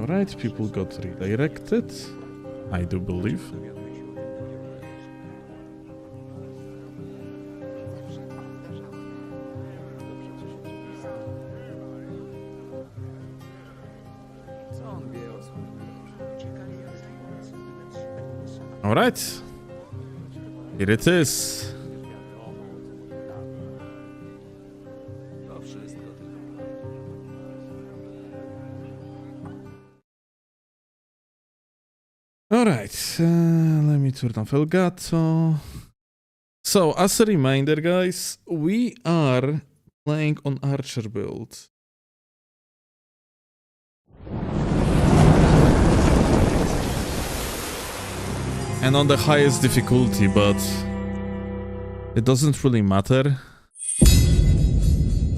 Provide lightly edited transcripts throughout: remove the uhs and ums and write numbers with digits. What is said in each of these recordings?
Alright, people got redirected. I do believe. Alright. Here it is. Alright, let me turn off Elgato. So, as a reminder, guys, we are playing on Archer build. And on the highest difficulty, but it doesn't really matter.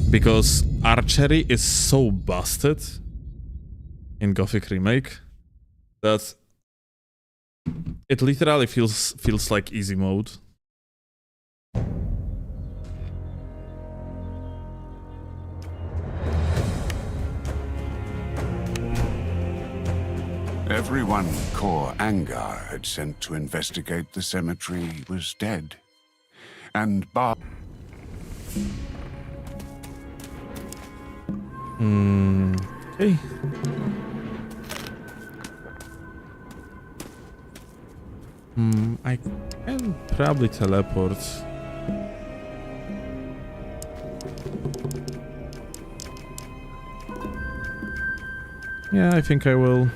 Because archery is so busted in Gothic Remake that it literally feels like easy mode. Everyone Kor Angar had sent to investigate the cemetery was dead. And Bar... Okay. I can probably teleport. Yeah, I think I will.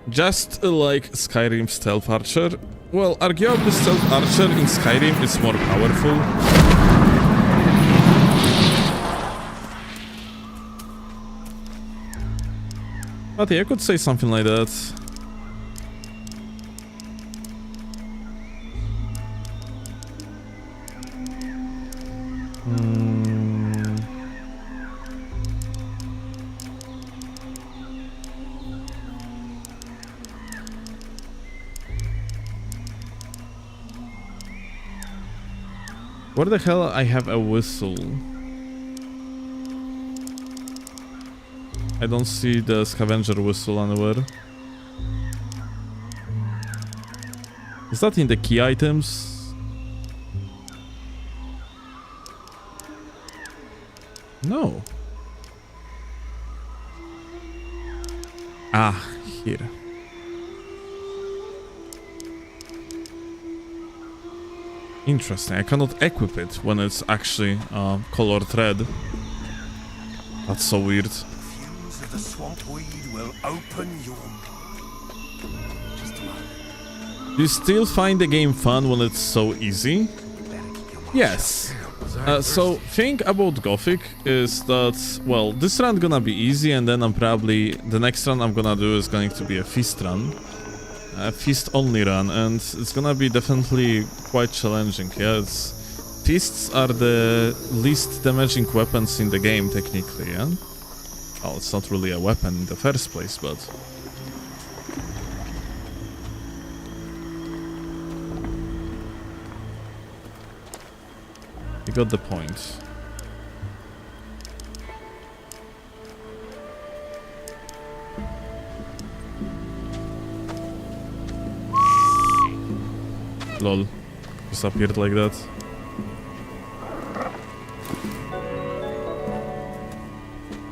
Just like Skyrim Stealth Archer. Well, arguably Stealth Archer in Skyrim is more powerful. But yeah, I could say something like that. Where the hell I have a whistle? I don't see the scavenger whistle anywhere. Is that in the key items? No. Ah, here. Interesting, I cannot equip it when it's actually colored red. That's so weird. The swamp weed will open your... Do you still find the game fun when it's so easy? Yes. So, thing about Gothic is that, well, this run gonna be easy, and then the next run I'm gonna do is going to be a feast run. A feast only run, and it's gonna be definitely quite challenging. Yeah, feasts are the least damaging weapons in the game, technically, yeah? Well, it's not really a weapon in the first place, but... You got the point. Lol. Just appeared like that.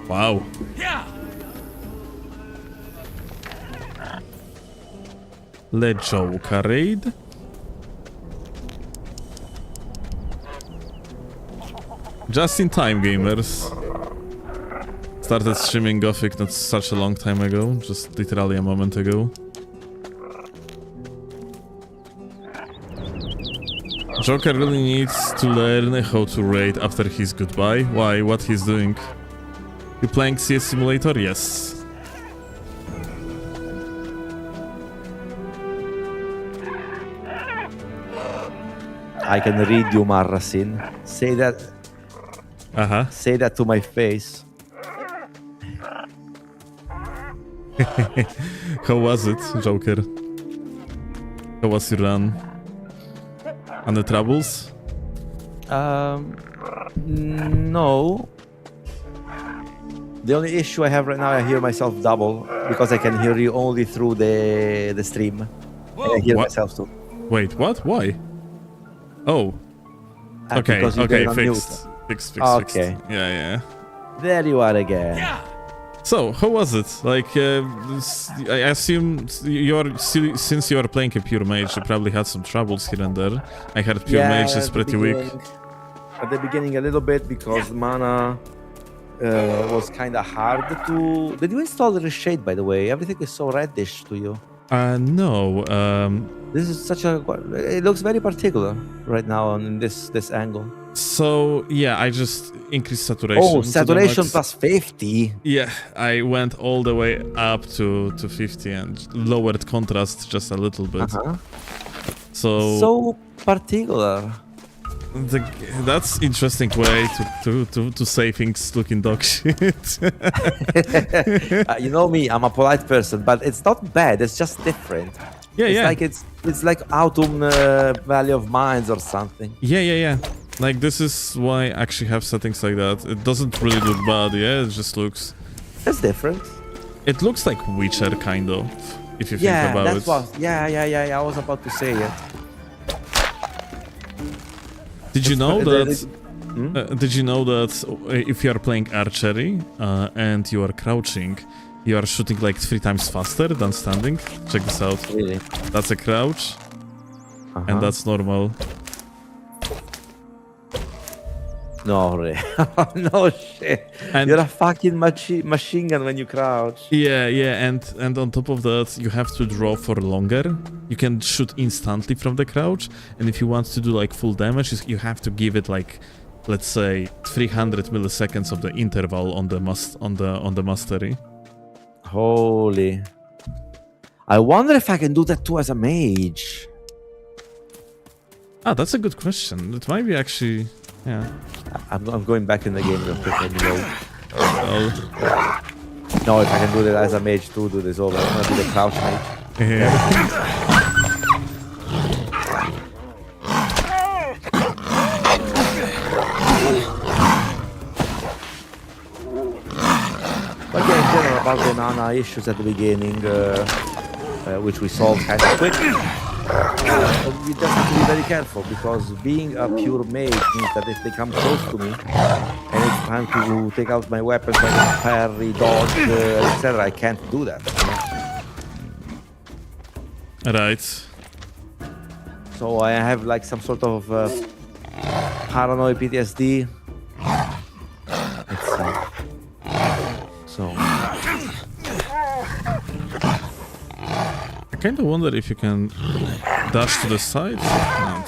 Wow. Le Joker raid. Just in time, gamers. Started streaming Gothic not such a long time ago, just literally a moment ago. Joker really needs to learn how to raid after his goodbye. Why? What he's doing? You playing CS Simulator? Yes. I can read you, Marrasin. Say that. Say that to my face. How was it, Joker? How was your run? Any troubles? No. The only issue I have right now, I hear myself double because I can hear you only through the stream. And I hear What? myself too. Wait, what? Why? Oh. Okay, because you okay, get it on fixed. Fixed. Okay. Yeah. There you are again. So, how was it? Like, I assume since you are playing a pure mage, you probably had some troubles here and there. I heard pure mage is pretty weak. At the beginning, a little bit because mana was kind of hard to. Did you install the shade, by the way? Everything is so reddish to you. No. This is such a. It looks very particular right now on this angle. So yeah, I just increased saturation. Oh, to the saturation max. plus 50. Yeah, I went all the way up to 50 and lowered contrast just a little bit. So particular. That's interesting way to say things looking dog shit. You know me, I'm a polite person, but it's not bad. It's just different. Yeah, It's like autumn Valley of Mines or something. Yeah. Like this is why I actually have settings like that. It doesn't really look bad. Yeah, it just looks. It's different. It looks like Witcher kind of, if you think about that's it. what. Yeah. I was about to say it. Did you know that? Did you know that if you are playing archery and you are crouching, you are shooting like 3 times faster than standing? Check this out. Really? That's a crouch, and that's normal. No, really. No shit. And you're a fucking machine gun when you crouch. Yeah, and on top of that, you have to draw for longer. You can shoot instantly from the crouch, and if you want to do like full damage, you have to give it like, let's say, 300 milliseconds of the interval on the mastery. Holy. I wonder if I can do that too as a mage. Ah, that's a good question. It might be actually, yeah. I'm going back in the game real quick. Let me know. Well, No, if I can do that as a mage too, do this over. I'm gonna do the crouch mage. yeah. But yeah, in general, about the mana issues at the beginning, which we solved kind of quick. You just have to be very careful because being a pure mage means that if they come close to me and it's time to take out my weapons like parry, dodge, etc., I can't do that. Right. So I have like some sort of paranoid PTSD. Let's see. So. I kind of wonder if you can dash to the side. No.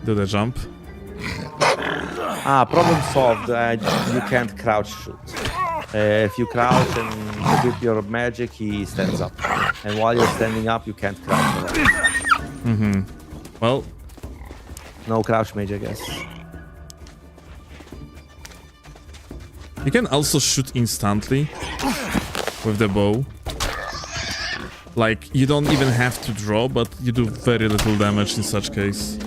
Do the jump. Problem solved. You can't crouch shoot. If you crouch and equip your magic, he stands up. And while you're standing up, you can't crouch. Well, no crouch mage, I guess. you can also shoot instantly with the bow. Like, you don't even have to draw, but you do very little damage in such case.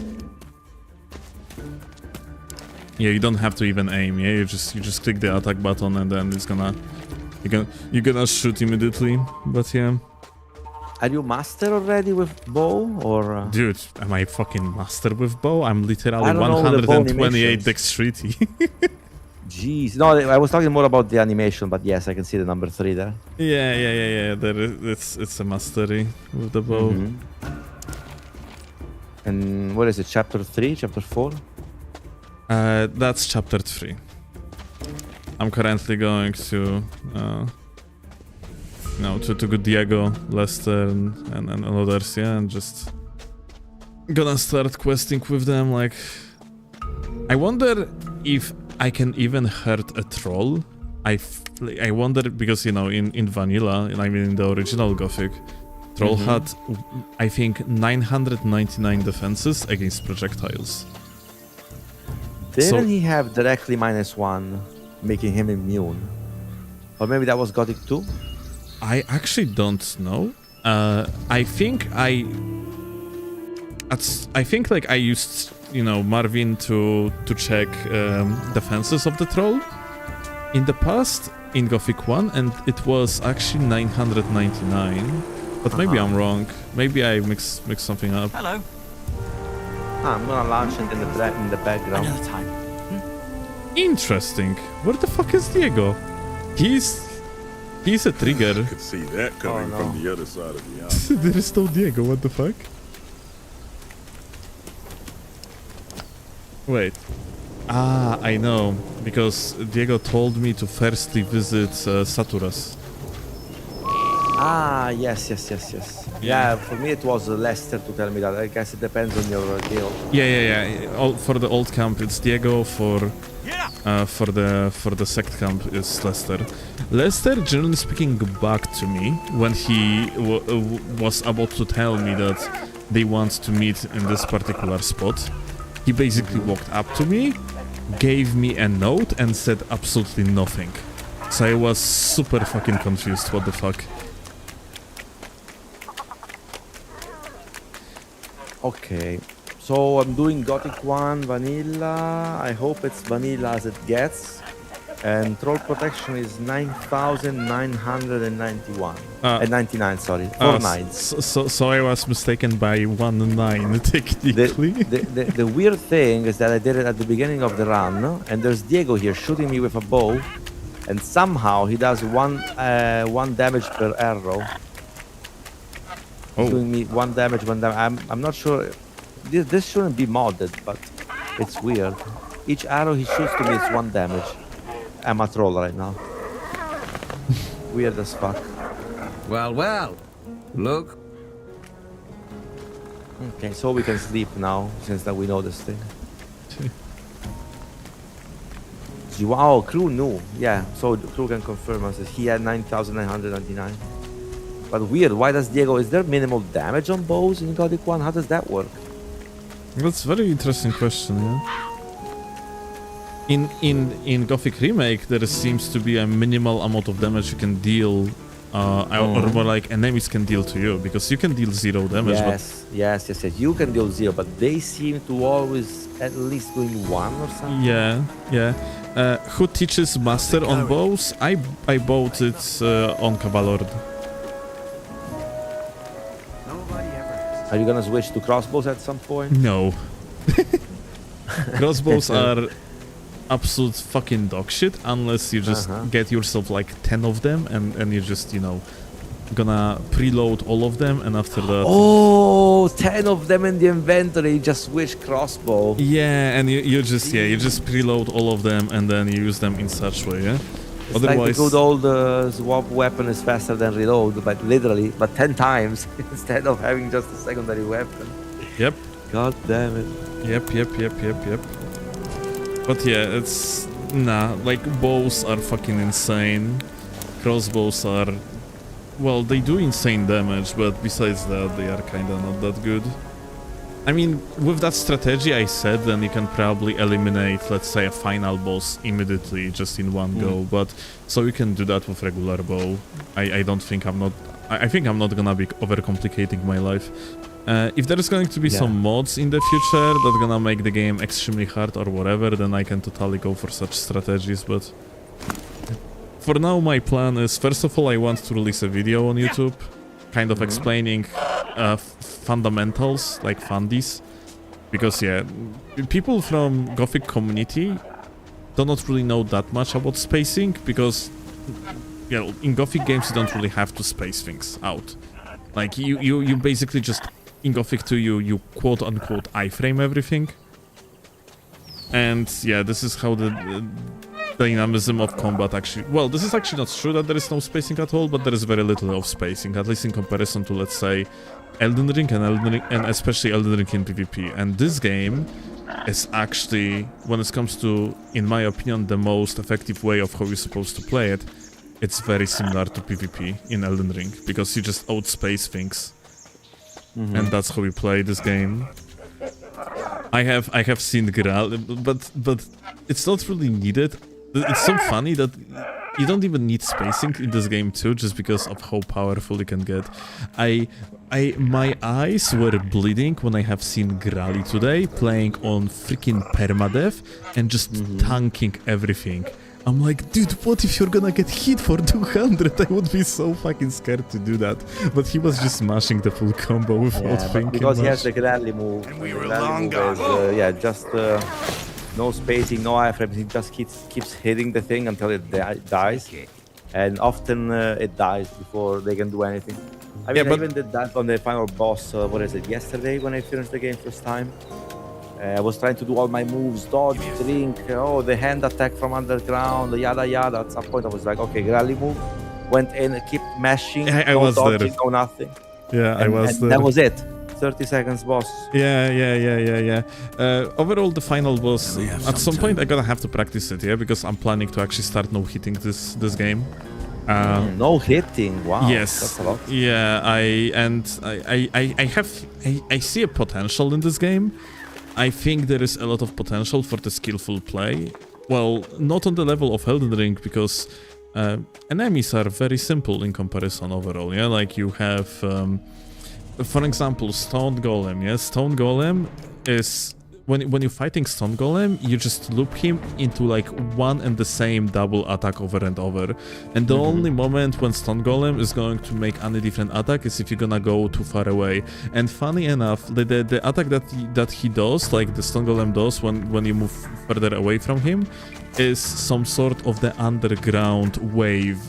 Yeah, you don't have to even aim. Yeah, you just click the attack button and then it's gonna you're gonna shoot immediately. But yeah. Are you master already with bow or? Dude, am I fucking master with bow? I'm literally I don't know the bow 128 animations. dexterity. Jeez, no, I was talking more about the animation, but yes, I can see the number 3 there. Yeah. It's a mastery with the bow. And what is it? Chapter 3, chapter 4? That's chapter 3. I'm currently going to to Diego, Lester, and others, yeah, and just gonna start questing with them. Like, I wonder if I can even hurt a troll. I wonder, because, you know, in vanilla, I mean in the original Gothic, troll had, I think, 999 defenses against projectiles. Didn't he have directly -1, making him immune? Or maybe that was Gothic 2? I actually don't know. I think like I used, you know, Marvin to check defenses of the troll in the past in Gothic 1, and it was actually 999. But maybe I'm wrong. Maybe I mixed something up. Hello. I'm gonna launch it in the background. Another time. Interesting. Where the fuck is Diego? He's a trigger. Could see that coming no. from the other side of the island. There is no Diego. What the fuck? Wait. Ah, I know. Because Diego told me to firstly visit Saturas. Ah, yes. Yeah, for me it was Lester to tell me that. I guess it depends on your guild. Yeah. For the old camp, it's Diego. For Yeah. for the sect camp is Lester. Lester, generally speaking, got back to me when he was about to tell me that they want to meet in this particular spot. He basically walked up to me, gave me a note, and said absolutely nothing. So I was super fucking confused. What the fuck? Okay, so I'm doing Gothic 1 vanilla. I hope it's vanilla as it gets. And troll protection is 9,991. 99, sorry. 4 nines. So I was mistaken by 1 9 technically. The weird thing is that I did it at the beginning of the run, and there's Diego here shooting me with a bow, and somehow he does one damage per arrow. Oh. Doing me one damage. I'm not sure. This shouldn't be modded, but it's weird. Each arrow he shoots to me is 1 damage. I'm a troll right now. Weird as fuck. Well, look. Okay, so we can sleep now, since that we know this thing. Wow, crew knew. Yeah, so the crew can confirm us. He had 9,999. But weird, why does Diego... Is there minimal damage on bows in Gothic 1? How does that work? That's a very interesting question, yeah. In Gothic Remake, there seems to be a minimal amount of damage you can deal, or more like enemies can deal to you, because you can deal 0 damage. Yes. You can deal 0, but they seem to always at least doing 1 or something. Yeah. Who teaches Master on bows? I bought it on Cavalord. Are you gonna switch to crossbows at some point? No. Crossbows are absolute fucking dog shit unless you just get yourself like 10 of them and you just, you know, gonna preload all of them, and after that... Oh, 10 of them in the inventory, just switch crossbow. Yeah, and you just preload all of them and then you use them in such way, yeah? It's otherwise, like the good old swap weapon is faster than reload, but literally, 10 times instead of having just a secondary weapon. Yep. God damn it. Yep. But yeah, it's... Nah, like, bows are fucking insane. Crossbows are... Well, they do insane damage, but besides that, they are kinda not that good. I mean, with that strategy I said, then you can probably eliminate, let's say, a final boss immediately, just in one go, but... So you can do that with regular bow. I don't think I'm not... I think I'm not gonna be overcomplicating my life. If there is going to be some mods in the future that gonna make the game extremely hard or whatever, then I can totally go for such strategies, but... For now, my plan is, first of all, I want to release a video on YouTube, kind of explaining fundamentals, like fundies, because, yeah, people from Gothic community do not really know that much about spacing, because, you know, in Gothic games you don't really have to space things out. Like, you basically just, in Gothic 2, you quote-unquote iframe everything. And, yeah, this is how the dynamism of combat actually... Well, this is actually not true that there is no spacing at all, but there is very little of spacing, at least in comparison to, let's say, Elden Ring and especially Elden Ring in PvP. And this game is actually, when it comes to, in my opinion, the most effective way of how you're supposed to play it, it's very similar to PvP in Elden Ring, because you just outspace things. And that's how you play this game. I have seen Graal, but it's not really needed. It's so funny that you don't even need spacing in this game too, just because of how powerful you can get. My eyes were bleeding when I have seen Grali today playing on freaking permadeath and just tanking everything. I'm like, dude, what if you're gonna get hit for 200? I would be so fucking scared to do that. But he was just smashing the full combo without thinking because he much. has the Grally move. we The were Grally long move gone. is, yeah, just no spacing, no iframes. He just keeps hitting the thing until it dies. And often it dies before they can do anything. I mean, Yeah, I but- even did that on the final boss, what is it, yesterday when I finished the game first time. I was trying to do all my moves, dodge, drink, the hand attack from underground, yada yada. At some point I was like, okay, Grally move. Went in, keep mashing, I no was there. dodging, no nothing. Yeah, I was and there. that was it. 30 seconds boss. Yeah. Overall, the final boss. We have At some some point, I'm gonna have to practice it, yeah, because I'm planning to actually start no hitting this game. No hitting, wow. Yes. That's a lot. Yeah, I see a potential in this game. I think there is a lot of potential for the skillful play. Well, not on the level of Elden Ring, because enemies are very simple in comparison overall, yeah? Like you have, for example, Stone Golem, yeah? Stone Golem is... When you're fighting Stone Golem, you just loop him into like one and the same double attack over and over. And the only moment when Stone Golem is going to make any different attack is if you're gonna go too far away. And funny enough, the attack that he does, like the Stone Golem does when you move further away from him, is some sort of the underground wave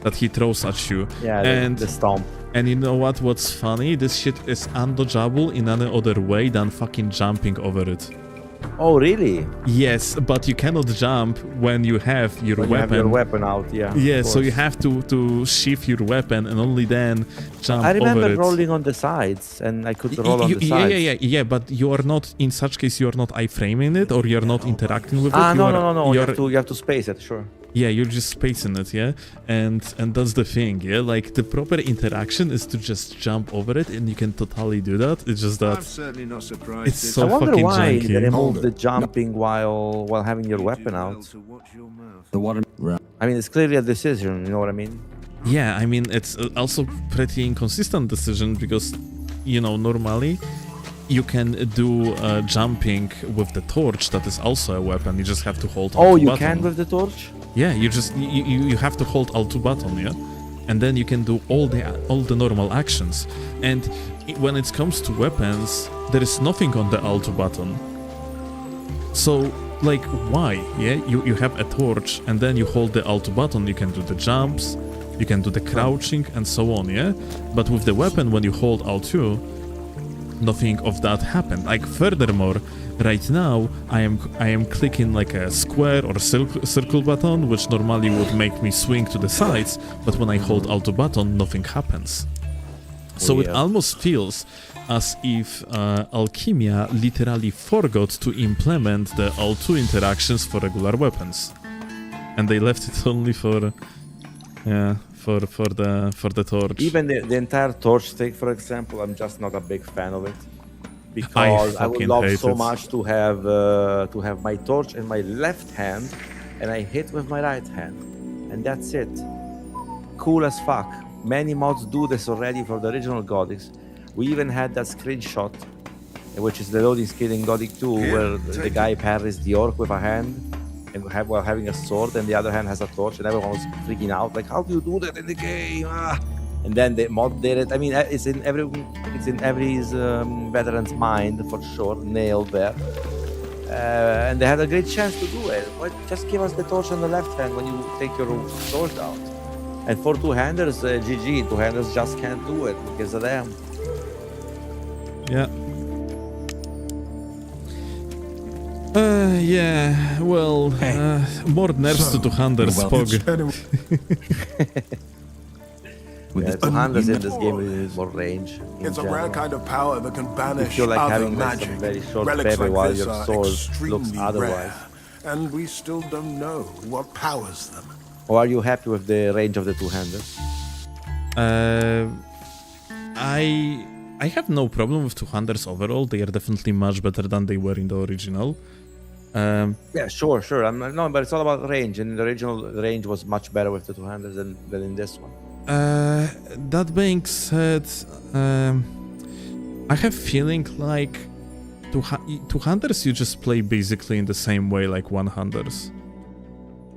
that he throws at you. Yeah, and the stomp. And you know what? What's funny? This shit is undodgeable in any other way than fucking jumping over it. Oh, really? Yes, but you cannot jump when you have your When you weapon. have your weapon out, yeah. Yeah, of so you course. have to sheath your weapon and only then jump I over remember it. rolling on the sides, and I could roll on the Yeah, sides. yeah, but you are not, in such case, you are not iframing it, or you're not interacting with it. Ah, you no, are, no. You you're- have to space it, sure. Yeah, you're just spacing it, yeah? And that's the thing, yeah? Like, the proper interaction is to just jump over it, and you can totally do that. It's just I'm that certainly not surprised. it's it's so I wonder fucking why janky. they removed Hold the it. jumping while having your weapon out. to watch your mouth. The water. Right. I mean, it's clearly a decision, you know what I mean? Yeah, I mean, it's also pretty inconsistent decision because, you know, normally you can do jumping with the torch, that is also a weapon. You just have to hold Oh, Alt2 you button. can with the torch? Yeah, you have to hold Alt2 button, yeah? And then you can do all the normal actions. And when it comes to weapons, there is nothing on the Alt2 button. So, like, why? Yeah, you have a torch, and then you hold the Alt2 button, you can do the jumps, you can do the crouching, and so on, yeah? But with the weapon, when you hold Alt2, nothing of that happened. Like, furthermore, right now I am clicking like a square or circle button, which normally would make me swing to the sides, but when I hold Alt2 button, nothing happens. So it Weird. almost feels as if Alchemia literally forgot to implement the Alt2 interactions for regular weapons, and they left it only for the torch. Even the entire torch stick, for example, I'm just not a big fan of it. Because I would fucking love hate so it. much to have my torch in my left hand, and I hit with my right hand, and that's it. Cool as fuck. Many mods do this already for the original Gothics. We even had that screenshot, which is the loading screen in Gothic 2, where the guy parries the orc with a hand and while having a sword, and the other hand has a torch, and everyone was freaking out, like, how do you do that in the game? Ah! And then the mod did it. I mean, it's in every veteran's mind for sure, nailed there. And they had a great chance to do it. Why, just give us the torch on the left hand when you take your sword out. And for two-handers, GG, two-handers just can't do it because of them. Yeah. Yeah, well, more nerfs to two-handers, Well, Spog. With Yeah, the- two-handers in this game is more range. in It's a general. rare kind of power that can You banish feel like other having like magic. some very short Relics parry like while this your are sword looks extremely otherwise. rare, and we still don't know what powers them. Or are you happy with the range of the two-handers? I have no problem with two-handers overall. They are definitely much better than they were in the original. Yeah, sure. No, but it's all about range. And in the original, the range was much better with the two-handers than in this one. That being said, I have feeling like two-handers you just play basically in the same way like one-handers.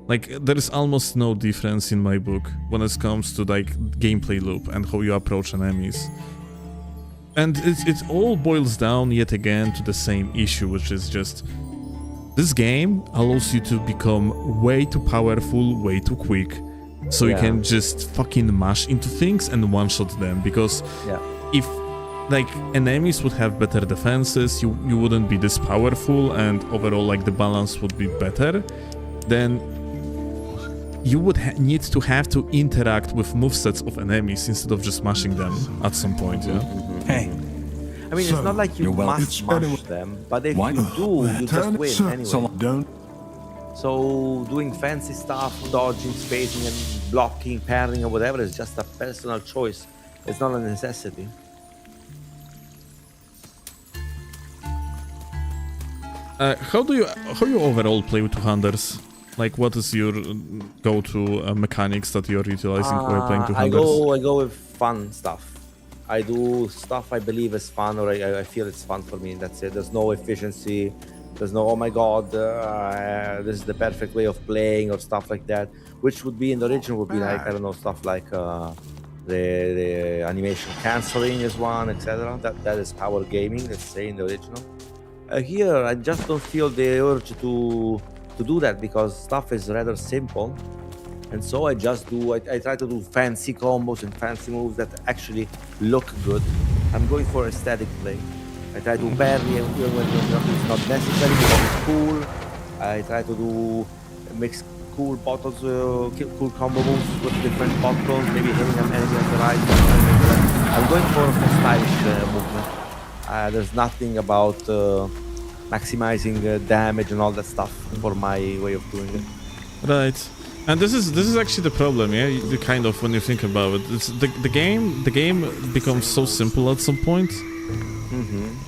Like, there is almost no difference in my book when it comes to like gameplay loop and how you approach enemies. And it all boils down yet again to the same issue, which is just this game allows you to become way too powerful, way too quick, so you can just fucking mash into things and one-shot them, because if like enemies would have better defenses, you wouldn't be this powerful, and overall like the balance would be better, then you would need to have to interact with movesets of enemies instead of just mashing them at some point, yeah? Hey. I mean, So, it's not like you you're welcome. must It's better mash with- them, but if Why you not? do, you just Turn it, win sir. anyway. So don't. So doing fancy stuff, dodging, spacing, and blocking, parrying, or whatever is just a personal choice. It's not a necessity. How you overall play with two-handers? Like, what is your go-to mechanics that you're utilizing while playing I two-handers? go with fun stuff. I do stuff I believe is fun, or I feel it's fun for me. That's it. There's no efficiency. There's no, oh my god, this is the perfect way of playing, or stuff like that. Which would be in the original would be like, I don't know, stuff like the animation canceling is one, etc. That is power gaming, let's say, in the original. Here, I just don't feel the urge to do that, because stuff is rather simple. And so I just do, I try to do fancy combos and fancy moves that actually look good. I'm going for aesthetic play. I try to parry even when it's not necessary because it's cool. I try to do mix cool buttons, cool combo moves with different buttons, maybe hitting an enemy at the right time. I'm going for a stylish movement. There's nothing about maximizing damage and all that stuff for my way of doing it. Right. And this is actually the problem, yeah. You kind of, when you think about it, it's the game becomes so simple at some point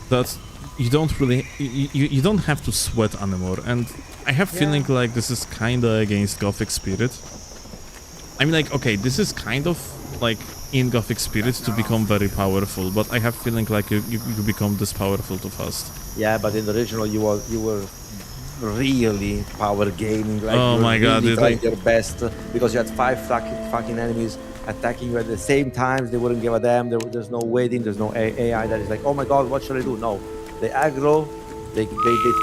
that you don't really you don't have to sweat anymore. And I have feeling like this is kinda against Gothic spirit. I mean, like, okay, this is kind of like in Gothic spirit to become very powerful, but I have feeling like you become this powerful too fast. Yeah, but in the original you were really power gaming. Like, oh you were my god, really it's trying like your best, because you had 5 fucking enemies attacking you at the same time. They wouldn't give a damn. There's no waiting. There's no AI that is like, oh my god, what should I do? No, they aggro. They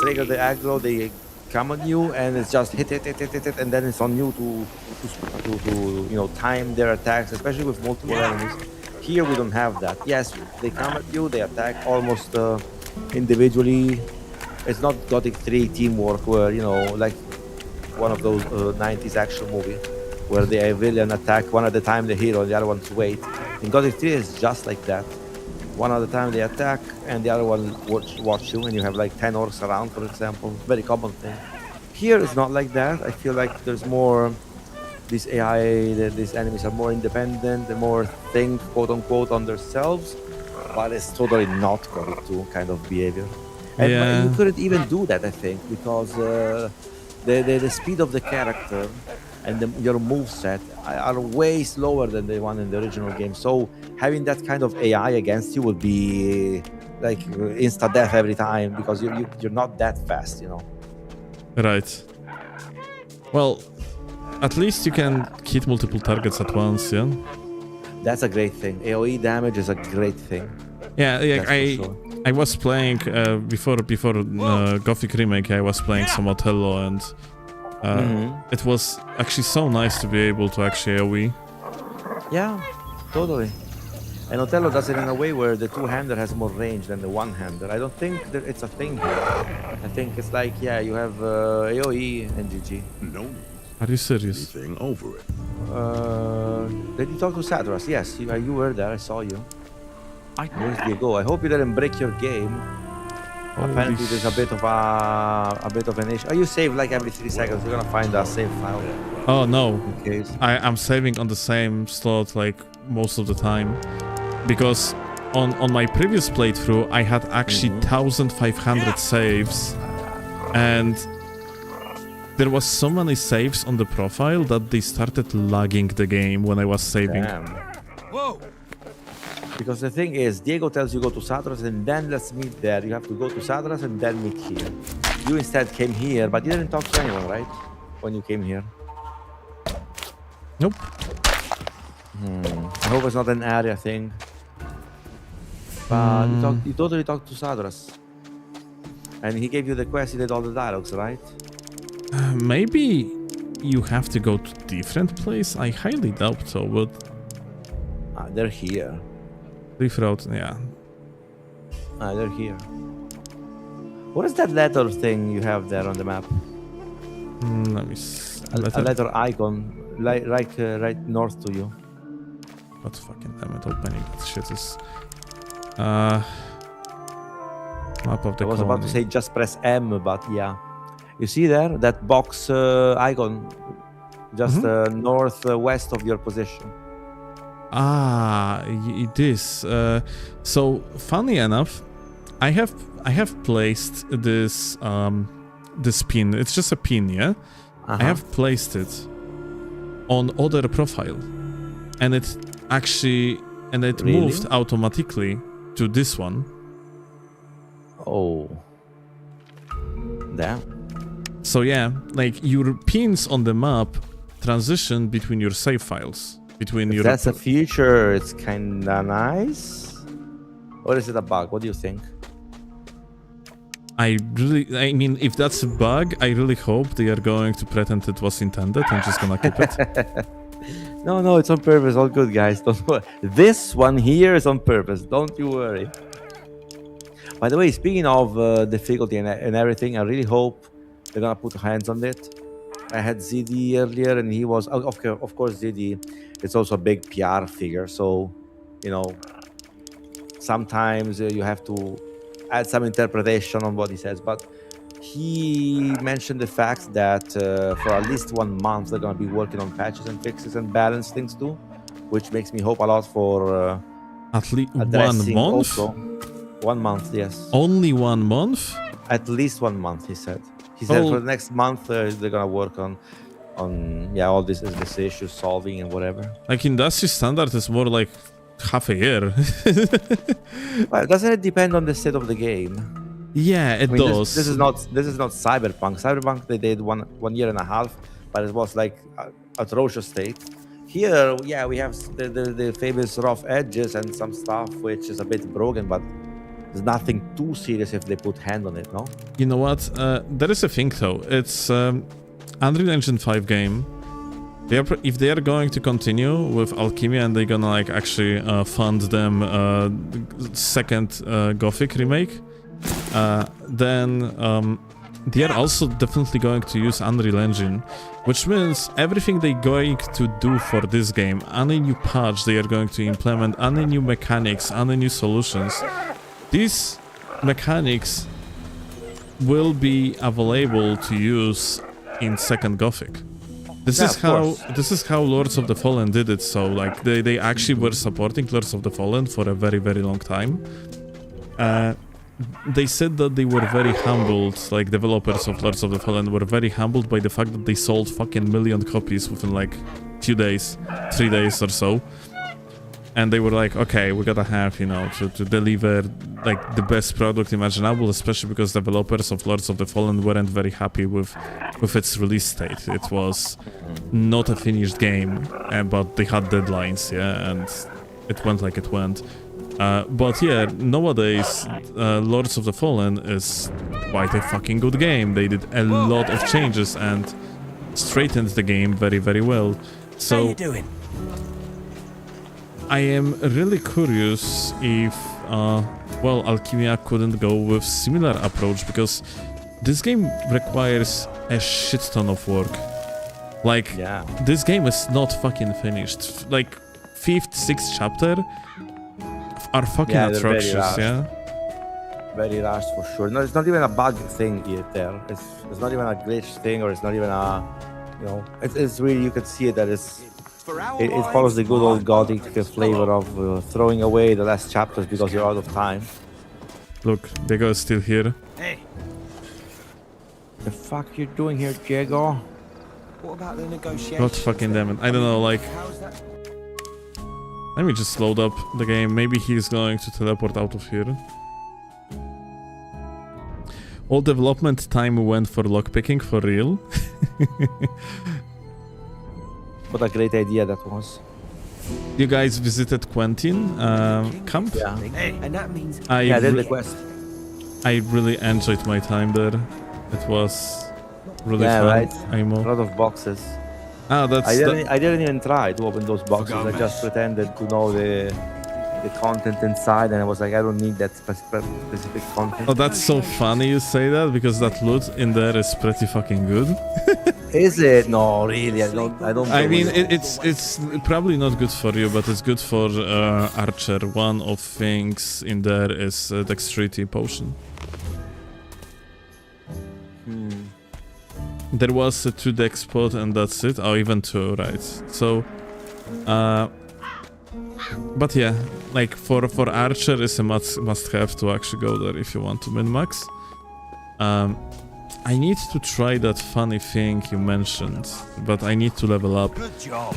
trigger the aggro. They come on you, and it's just hit, and then it's on you to time their attacks, especially with multiple enemies. Here we don't have that. Yes, they come at you. They attack almost individually. It's not Gothic 3 teamwork where, like one of those 90s action movies where the villain attack one at a time the hero and the other one's wait. In Gothic 3 it's just like that. One at a time they attack and the other one watch you, and you have like 10 orcs around, for example. Very common thing. Here it's not like that. I feel like there's more, this AI, these enemies are more independent, they more think, quote unquote, on themselves, but it's totally not Gothic 2 kind of behavior. And Yeah. you couldn't even do that, I think, because the speed of the character and your moveset are way slower than the one in the original game. So having that kind of AI against you would be like insta-death every time, because you're not that fast, right. Well, at least you can hit multiple targets at once, yeah? That's a great thing. AoE damage is a great thing. Yeah, That's for sure. I was playing before Gothic Remake. I was playing some Othello, and it was actually so nice to be able to actually AoE. Yeah, totally. And Othello does it in a way where the two-hander has more range than the one-hander. I don't think that it's a thing here. I think it's like, yeah, you have AoE and GG. No need Are you serious? anything over it. Did you talk to Satras? Yes, you were there. I saw you. Where did you go? I hope you didn't break your game. Apparently, there's a bit of an issue. Oh, you save like every 3 seconds. You're gonna find a save file Oh no, in case. I'm saving on the same slot like most of the time, because on my previous playthrough I had actually 1500 saves And there was so many saves on the profile that they started lagging the game when I was saving. Damn. Whoa! Because the thing is, Diego tells you go to Sadras and then let's meet there. You have to go to Sadras and then meet here. You instead came here, but you didn't talk to anyone, right? When you came here. Nope. I hope it's not an area thing. But you totally talked to Sadras. And he gave you the quest, he did all the dialogues, right? Maybe you have to go to different place? I highly doubt so, but... They're here. Leaf Road, yeah. They're here. What is that letter thing you have there on the map? Let me see. A letter icon, right north to you. What fucking damn it, opening that shit is... map of the I was about to say just press M, but yeah. You see there? That box icon just northwest of your position. It is. So, funny enough, I have placed this this pin. It's just a pin, yeah? I have placed it on other profile. And it actually... And it Really? moved automatically to this one. Oh. Damn. So yeah, like your pins on the map transition between your save files. Between your... That's a feature. It's kinda nice. Or is it a bug? What do you think? I mean, if that's a bug, I really hope they are going to pretend it was intended and just gonna keep it. No, it's on purpose. All good, guys. Don't worry. This one here is on purpose. Don't you worry. By the way, speaking of difficulty and everything, I really hope they're gonna put hands on it. I had ZD earlier, and he was, of course, ZD. It's also a big PR figure, so you know, sometimes you have to add some interpretation on what he says. But he mentioned the fact that for at least 1 month they're gonna be working on patches and fixes and balance things too, which makes me hope a lot for At least 1 addressing month? also. 1 month, yes. Only 1 month? At least 1 month, he said. He said for the next month they're gonna work on all this issues solving and whatever. Like industry standard is more like half a year. Well, doesn't it depend on the state of the game? Yeah, it I mean, does. This is not Cyberpunk. Cyberpunk they did 1 year and a half, but it was like atrocious state. Here, yeah, we have the famous rough edges and some stuff which is a bit broken, but there's nothing too serious if they put hand on it, no? You know what? There is a thing though. It's Unreal Engine 5 game. If they are going to continue with Alchemia and they're gonna like actually fund them second Gothic remake, then they are also definitely going to use Unreal Engine, which means everything they're going to do for this game, any new patch they are going to implement, any new mechanics, any new solutions, these mechanics will be available to use in second Gothic. This is how Lords of the Fallen did it. So like they actually were supporting Lords of the Fallen for a very, very long time. They said that they were very humbled, like developers of Lords of the Fallen were very humbled by the fact that they sold fucking 1 million copies within like 2 days, 3 days or so. And they were like, okay, we gotta have, you know, to deliver like the best product imaginable, especially because developers of Lords of the Fallen weren't very happy with its release date. It was not a finished game, but they had deadlines, yeah, and it went like it went. But yeah, nowadays, Lords of the Fallen is quite a fucking good game. They did a lot of changes and straightened the game very, very well. So, How you doing? I am really curious if, well, Alchemia couldn't go with similar approach, because this game requires a shit ton of work. Like, Yeah. this game is not fucking finished. Like, 5th, 6th chapter are fucking Yeah, they're very atrocious, rushed. yeah? Very rushed for sure. No, it's not even a bug thing yet there. It's not even a glitch thing, or it's not even a, you know, it's really, you can see it that it follows the good old Gothic flavor of throwing away the last chapters because you're out of time. Look, Diego is still here. Hey, The fuck you doing here, Diego? What about the negotiations? God fucking damn it. I don't know, like... How's that? Let me just load up the game. Maybe he's going to teleport out of here. All development time went for lockpicking, for real. What a great idea that was. You guys visited Quentin camp? Yeah. And that means I Did the quest. really enjoyed my time there. It was really Yeah, fun. right. A Imo. lot of boxes. Ah, that's I didn't even try to open those boxes. I just pretended to know the content inside, and I was like, I don't need that specific content. oh, that's so funny you say that because that loot in there is pretty fucking good. Is it? No, really. I don't. I mean, believe it. it's probably not good for you, but it's good for Archer. One of things in there is dexterity potion. There was a 2 dex spot and that's it. Oh, even 2, right? So, but yeah, like for Archer is a must have to actually go there if you want to min max. I need to try that funny thing you mentioned, but I need to level up. good job.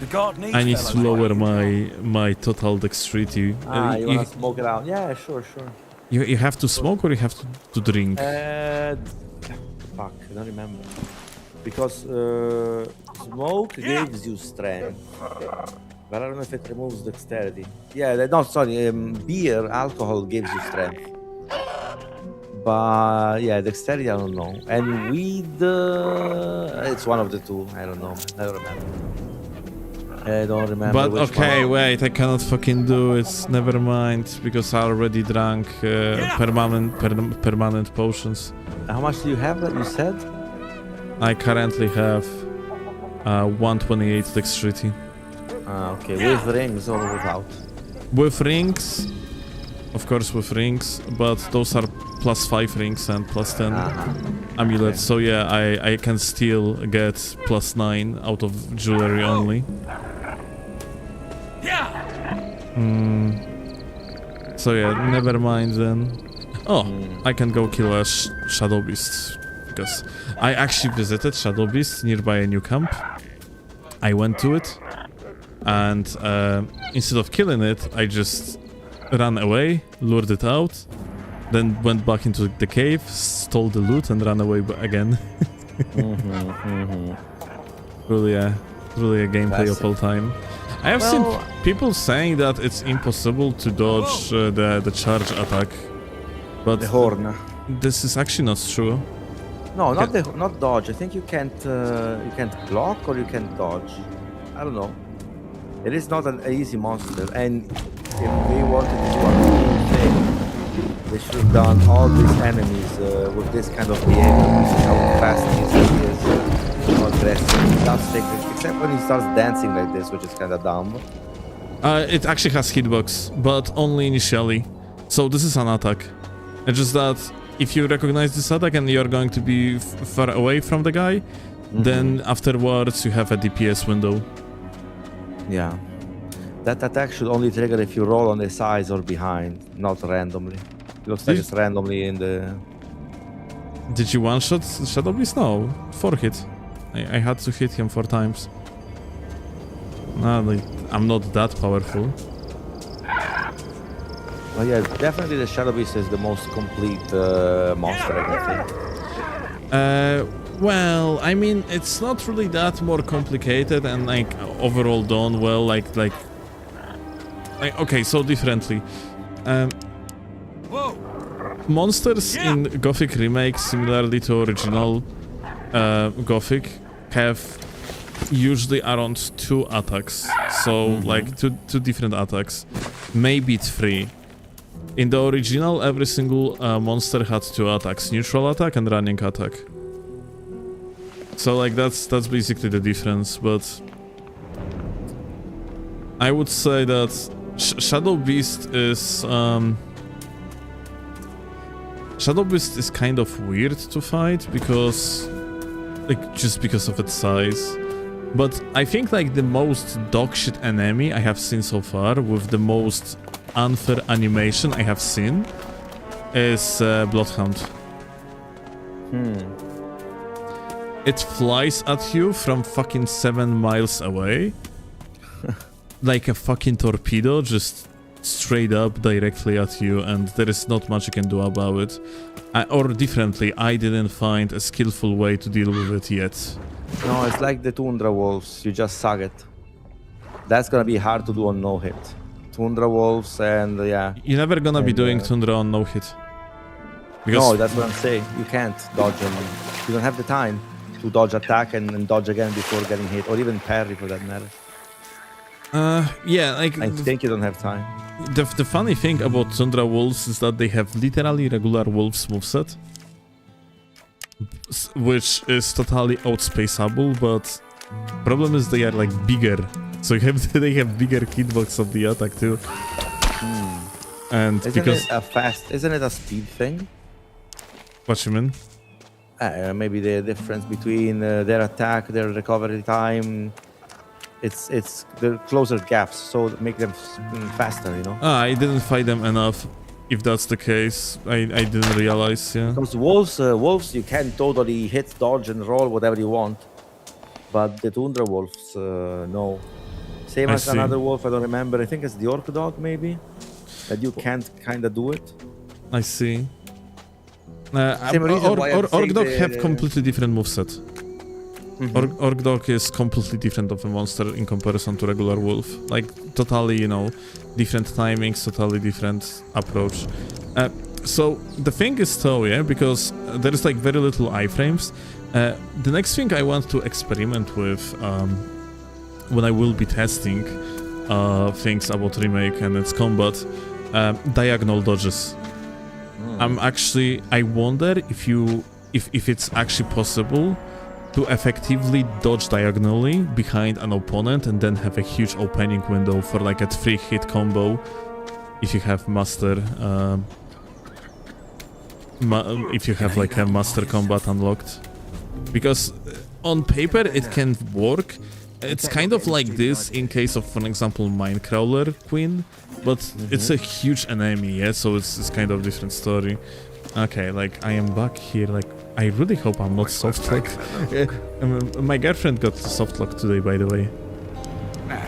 The guard needs I need to fellas lower like my total dexterity. You wanna smoke it out? Yeah, sure. You have to smoke or you have to drink? Fuck, I don't remember. Because smoke gives you strength, but I don't know if it removes dexterity. Yeah, no, sorry. Beer, alcohol gives you strength. But yeah, dexterity, I don't know. And weed, it's one of the two. I don't know. I don't remember. I don't remember. But which okay, one. wait, I cannot fucking do it. Never mind, because I already drank permanent potions. How much do you have that you said? I currently have 128 dexterity. Okay, with rings or without? With rings, of course with rings, but those are +5 rings and +10 amulets. So yeah, I can still get +9 out of jewelry only. So yeah, never mind then. Oh, I can go kill a shadow beast because I actually visited shadow beast nearby a new camp. I went to it and instead of killing it, I just ran away, lured it out, then went back into the cave, stole the loot and ran away again. Really a gameplay of all time. I have seen people saying that it's impossible to dodge the charge attack, but The horn. this is actually not true. No, not dodge. I think you can't block or you can dodge. I don't know. It is not an easy monster, and if they wanted to do a cool thing, they should have done all these enemies with this kind of behavior. This is how fast he is, how aggressive. He does take it, except when he starts dancing like this, which is kind of dumb. It actually has hitbox, but only initially. So this is an attack. It's just that if you recognize this attack and you're going to be far away from the guy, then afterwards you have a DPS window. Yeah. That attack should only trigger if you roll on the sides or behind, not randomly. It looks like it's randomly in the... Did you one-shot Shadow Beast? No, 4 hit. I had to hit him 4 times. No, like, I'm not that powerful. Well, yeah, definitely the Shadow Beast is the most complete monster, I can think. Well, I mean, it's not really that more complicated and like overall done well, like okay, so differently. Monsters in Gothic Remake, similarly to original Gothic, have usually around 2 attacks. So like two different attacks, maybe 3. In the original, every single monster had 2 attacks: neutral attack and running attack. So like that's basically the difference, but I would say that Shadow Beast is kind of weird to fight because just because of its size. But I think like the most dogshit enemy I have seen so far with the most unfair animation I have seen is Bloodhound. It flies at you from fucking 7 miles away. Like a fucking torpedo, just straight up directly at you, and there is not much you can do about it. Or differently, I didn't find a skillful way to deal with it yet. No, it's like the Tundra Wolves. You just suck it. That's gonna be hard to do on no hit. Tundra Wolves and yeah. You're never gonna be doing Tundra on no hit. Because No, that's what I'm saying. You can't dodge them. You don't have the time to dodge attack and dodge again before getting hit, or even parry for that matter. yeah, like I think you don't have time. the funny thing about Tundra Wolves is that they have literally regular Wolves moveset, which is totally outspaceable, but problem is they are like bigger, so you have they have bigger hitbox of the attack too. And Isn't it a speed thing? What you mean? Maybe the difference between their attack, their recovery time. It's the closer gaps, so make them faster, you know. I didn't fight them enough. If that's the case, I didn't realize. Yeah. Because wolves you can totally hit, dodge, and roll whatever you want, but the Tundra Wolves, no. Same I as see. another wolf, I don't remember. I think it's the Orc Dog, maybe, that you can't kind of do it. I see. Same reason why I'm Orc saying Dog the- have completely different moveset. Orc Dog is completely different of a monster in comparison to regular wolf. Like, totally, you know, different timings, totally different approach. So, the thing is though, yeah, because there is like very little iframes, the next thing I want to experiment with when I will be testing things about Remake and its combat, diagonal dodges. I wonder if it's actually possible to effectively dodge diagonally behind an opponent and then have a huge opening window for like a 3-hit combo if you have master if you have like a master combat unlocked. Because on paper it can work. It's kind of like this in case of, for example, Minecrawler Queen, but it's a huge enemy, yeah, so it's kind of different story. Okay, like, I am back here, like, I really hope I'm not soft-locked. My girlfriend got soft-locked today, by the way.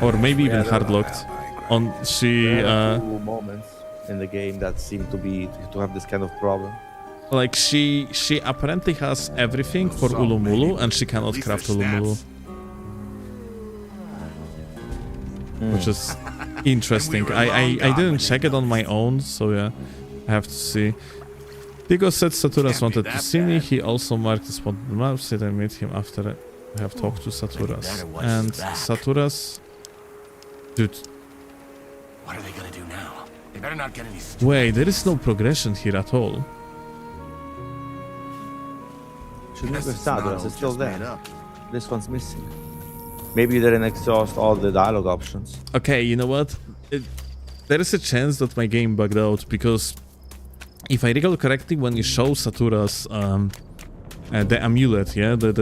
Or maybe even hard-locked. There are 2 moments in the game that seem to have this kind of problem. Like, she apparently has everything for Ulumulu, and she cannot craft Ulumulu. Which is interesting. I didn't check it on my own, so yeah, I have to see. Diego said Saturas wanted to see me. He also marked the spot on the map, said I meet him after I have talked to Saturas. And Saturas... Dude. What are they gonna do now? They better not get any. Wait, there is no progression here at all. Shouldn't have Saturas, it's still there. This one's missing. Maybe you didn't exhaust all the dialogue options. Okay, you know what? There is a chance that my game bugged out, because if I recall correctly, when you show Saturas the amulet, yeah, the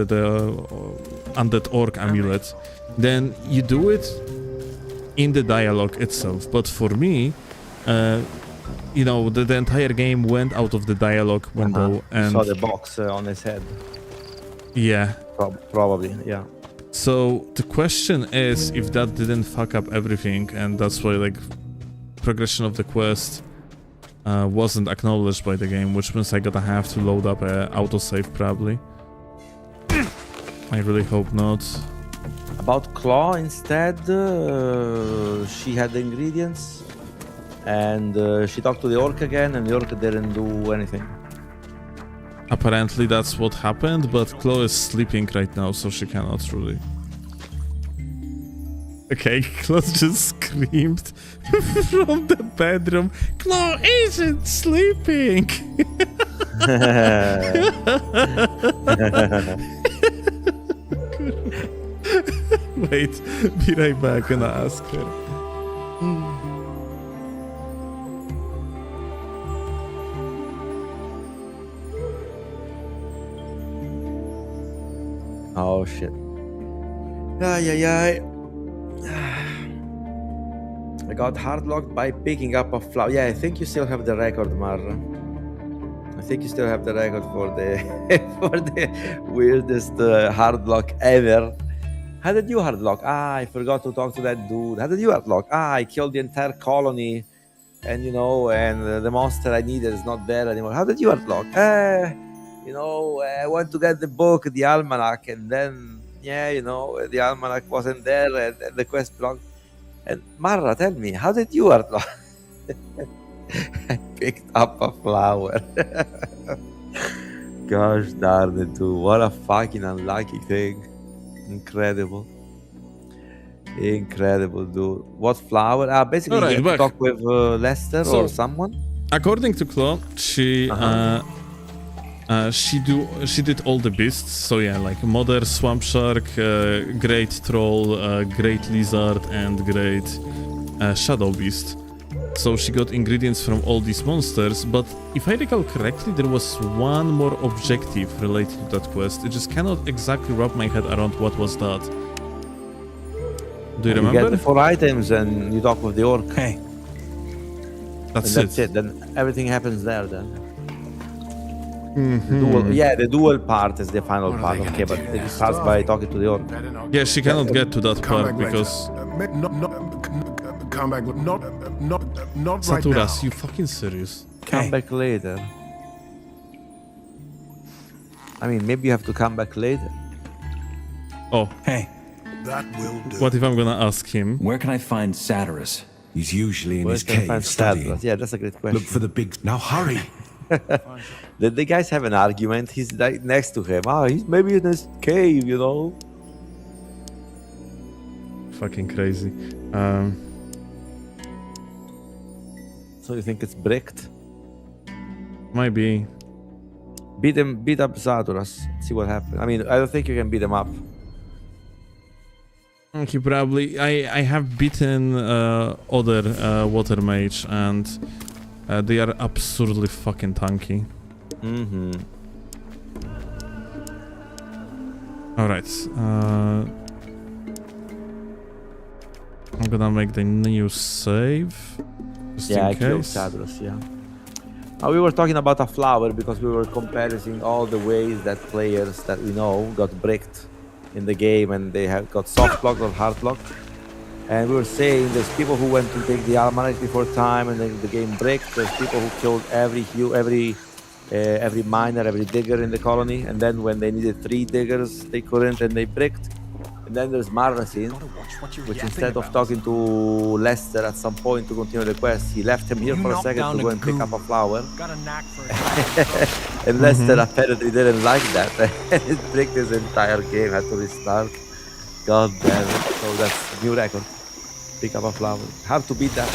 undead orc amulet, then you do it in the dialogue itself. But for me, you know, the entire game went out of the dialogue window and saw the box on his head. Yeah. Probably, yeah. So the question is if that didn't fuck up everything, and that's why like progression of the quest wasn't acknowledged by the game, which means I gotta have to load up a autosave probably. I really hope not. About Claw instead, she had the ingredients and she talked to the orc again, and the orc didn't do anything. Apparently that's what happened, but Chloe is sleeping right now, so she cannot really. Okay, Chloe just screamed from the bedroom. Chloe isn't sleeping! Wait, be right back, gonna ask her. Oh shit. Ay. I got hard locked by picking up a flower. Yeah, I think you still have the record, Marra. I think you still have the record for the for the weirdest hard lock ever. How did you hard lock? I forgot to talk to that dude. How did you hard lock? I killed the entire colony, and the monster I needed is not there anymore. How did you hard lock? I went to get the book, the almanac, and then the almanac wasn't there, and the quest blocked. And Marra, tell me, how did you hard lock? I picked up a flower. Gosh darn it, dude. What a fucking unlucky thing. Incredible. Incredible, dude. What flower? Basically, Alright, you have to back. talk with Lester So- or someone. According to Claw, she did all the beasts. So yeah, like Mother, Swamp Shark, Great Troll, Great Lizard, and Great Shadow Beast. So she got ingredients from all these monsters, but if I recall correctly, there was one more objective related to that quest. I just cannot exactly wrap my head around what was that. Do you You remember? get the 4 items and you talk with the orc. Hey, That's And that's it. it. Then everything happens there. Then Mhm. the dual part is the final What are part. they Okay, gonna but do it now? starts by talking to the orc. Better not Yeah, she cannot get to that come part back later. because... Come back. Not right now. Saturas, you fucking serious? Come Hey. back later. I mean, maybe you have to come back later. Oh, hey, That will do. what if I'm gonna ask him? where can I find Satyrus? He's usually in Where his can I find cave studying. Stadler? Yeah, that's a great question. Look for the big... Now hurry! The guys have an argument. He's like next to him. He's maybe in his cave, Fucking crazy. So you think it's bricked? Might be. Beat up Zaduras. See what happens. I mean, I don't think you can beat him up. He probably... I have beaten other water mage and they are absurdly fucking tanky. Mm-hmm. Alright. I'm gonna make the new save. Just Yeah, I in killed case. Zaduras, yeah. We were talking about a flower because we were comparing all the ways that players that we know got bricked in the game and they have got soft locked or hard locked. And we were saying there's people who went to take the almanac before time and then the game bricked. There's people who killed every miner, every digger in the colony, and then when they needed 3 diggers, they couldn't and they bricked. And then there's Marnasin, which instead of talking to Lester at some point to continue the quest, he left him here for a second to go and pick up a flower. Got a knack for it. And Lester apparently didn't like that. And it bricked his entire game, had to restart. God damn it. So that's new record. Pick up a flower. Hard to beat that.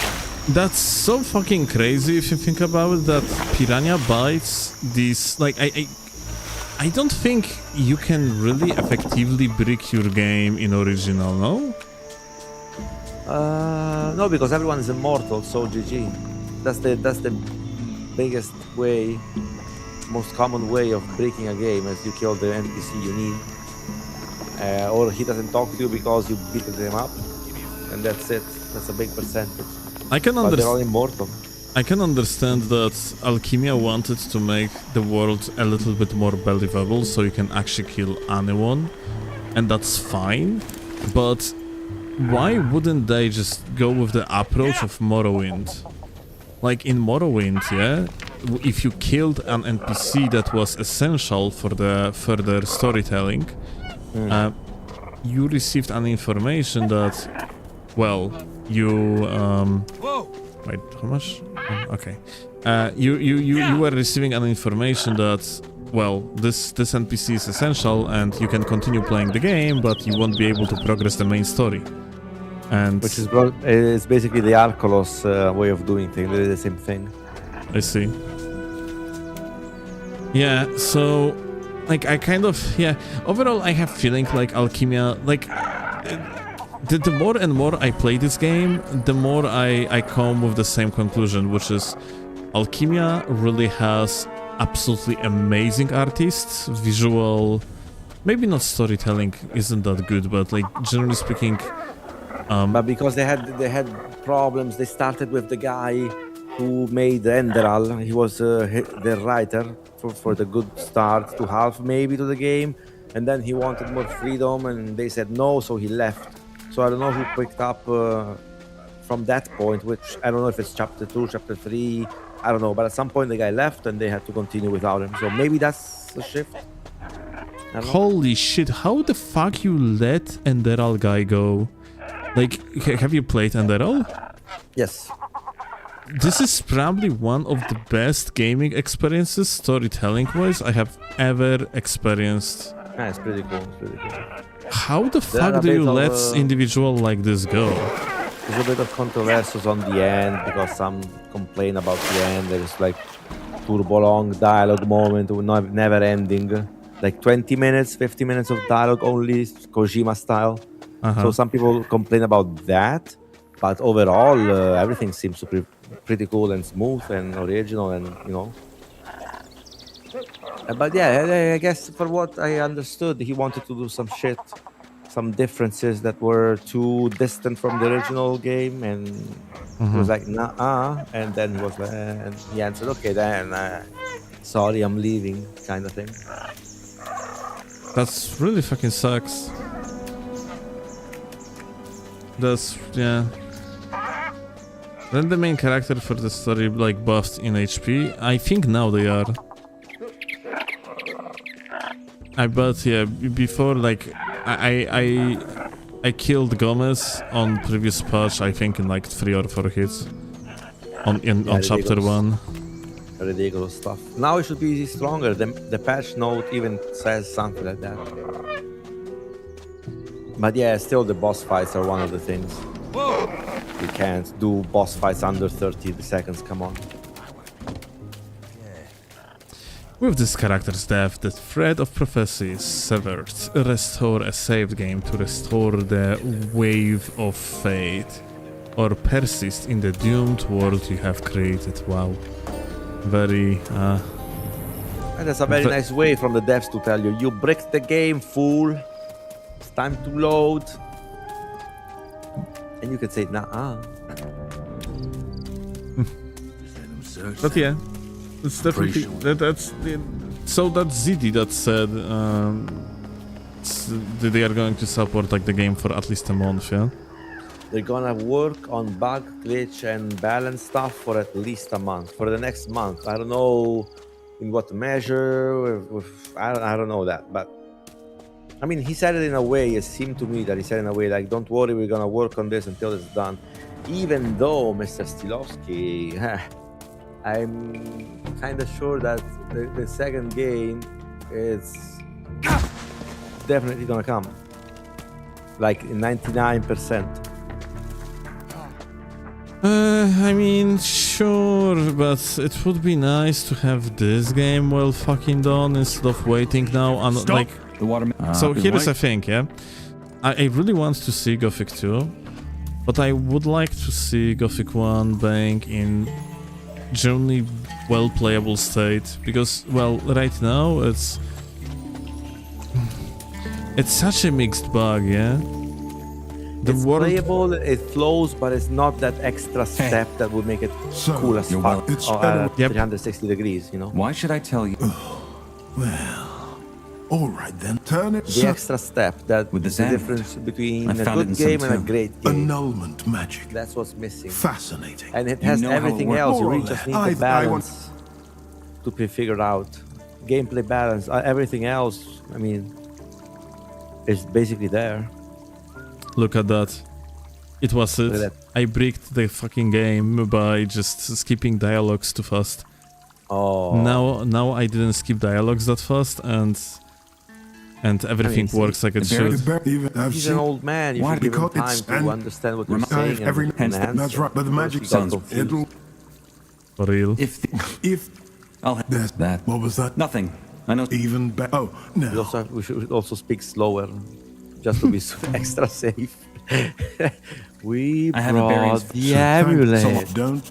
That's so fucking crazy if you think about it, that Piranha Bytes these... Like, I don't think you can really effectively brick your game in original, no? No, because everyone is immortal, so GG. That's the biggest way, most common way of breaking a game, is you kill the NPC you need. Or he doesn't talk to you because you beat him up. And that's it. That's a big percentage. I can But they're all understand. immortal. I can understand that Alchemia wanted to make the world a little bit more believable, so you can actually kill anyone, and that's fine. But why wouldn't they just go with the approach of Morrowind? Like in Morrowind, yeah, if you killed an NPC that was essential for the further storytelling, you received an information that, well, you wait, how much? Okay. You were receiving an information that, well, this NPC is essential and you can continue playing the game, but you won't be able to progress the main story. And Which is basically the Arcolos way of doing things. They did the same thing. I see. Yeah, so like I kind of, yeah, overall I have feeling like Alchemia, like the more and more I play this game, the more I come with the same conclusion, which is Alchemia really has absolutely amazing artists, visual, maybe not storytelling isn't that good, but like generally speaking, But because they had problems, they started with the guy who made Enderal. He was the writer for the good start to half maybe to the game, and then he wanted more freedom, and they said no, so he left. So I don't know who picked up from that point, which I don't know if it's chapter 2, chapter 3, I don't know, but at some point the guy left and they had to continue without him. So maybe that's the shift. I don't know. Holy shit, how the fuck you let Enderal guy go? Like, have you played Enderal? Yes. This is probably one of the best gaming experiences, storytelling-wise, I have ever experienced. Yeah, it's pretty cool. It's pretty cool. How the are fuck a do you bit let of, individual like this go? There's a bit of controversies on the end because some complain about the end. There's like turbo long dialogue moment, never ending. Like 20 minutes, 50 minutes of dialogue only, Kojima style. So some people complain about that, but overall, everything seems to be pretty cool and smooth and original, and you know. But yeah, I guess for what I understood, he wanted to do some shit, some differences that were too distant from the original game, and he was like, nah, and then he was like, and he answered, okay, then, sorry, I'm leaving, kind of thing. That's really fucking sucks. That's, yeah. Then the main character for the story like buffed in HP. I think now they are. I bet, yeah, before like I killed Gomez on previous patch, I think in like 3 or 4 hits on chapter 1. Ridiculous stuff. Now it should be stronger. The patch note even says something like that. But yeah, still the boss fights are one of the things. You can't do boss fights under 30 seconds, come on. With this character's death, the thread of prophecy is severed. Restore a saved game to restore the wave of fate. Or persist in the doomed world you have created. Wow. Very, And that's a very nice way from the devs to tell you, you bricked the game, fool. It's time to load. And you could say, nah. But yeah, it's definitely so that's Zidi that said they are going to support like the game for at least a month, yeah. They're gonna work on bug, glitch, and balance stuff for at least a month. For the next month, I don't know in what measure. I don't know that, but I mean, he said it in a way. It seemed to me that he said in a way like, "Don't worry, we're gonna work on this until it's done." Even though Mr. Steelovsky, I'm kind of sure that the second game is definitely gonna come, like 99%. I mean, sure, but it would be nice to have this game well fucking done instead of waiting now on like. The watermelon. So here is the thing, yeah. I really want to see Gothic 2, but I would like to see Gothic 1 being in generally well playable state, because well right now it's such a mixed bag, yeah. It's playable, it flows, but it's not that extra step that would make it cool as fuck. It's At Yep. 360 degrees, you know? Why should I tell you? All right then. Turn it. The extra step, that With the the sand. difference between I a found it good in some game and a too. great game. Annulment magic. That's what's missing. Fascinating. And it has know how it everything works. else. You More or really just need less. the I want- balance to be figured out. Gameplay balance, everything else, I mean, is basically there. Look at that. It was Look at it. that. I bricked the fucking game by just skipping dialogues too fast. Oh. Now I didn't skip dialogues that fast, and everything see, works like it very- should. He's an old man. You Why? should give him Because time it's- to and- understand what you're Remi- saying. and every- enhance that's it. right, but the Or magic if he got sounds- confused. It'll. For real. If I'll have there's that. What was that? Nothing. I know. Even better. Oh, no. We should also speak slower, just to be extra safe. We I have a variance brought for- the Thank- amulet. someone don't.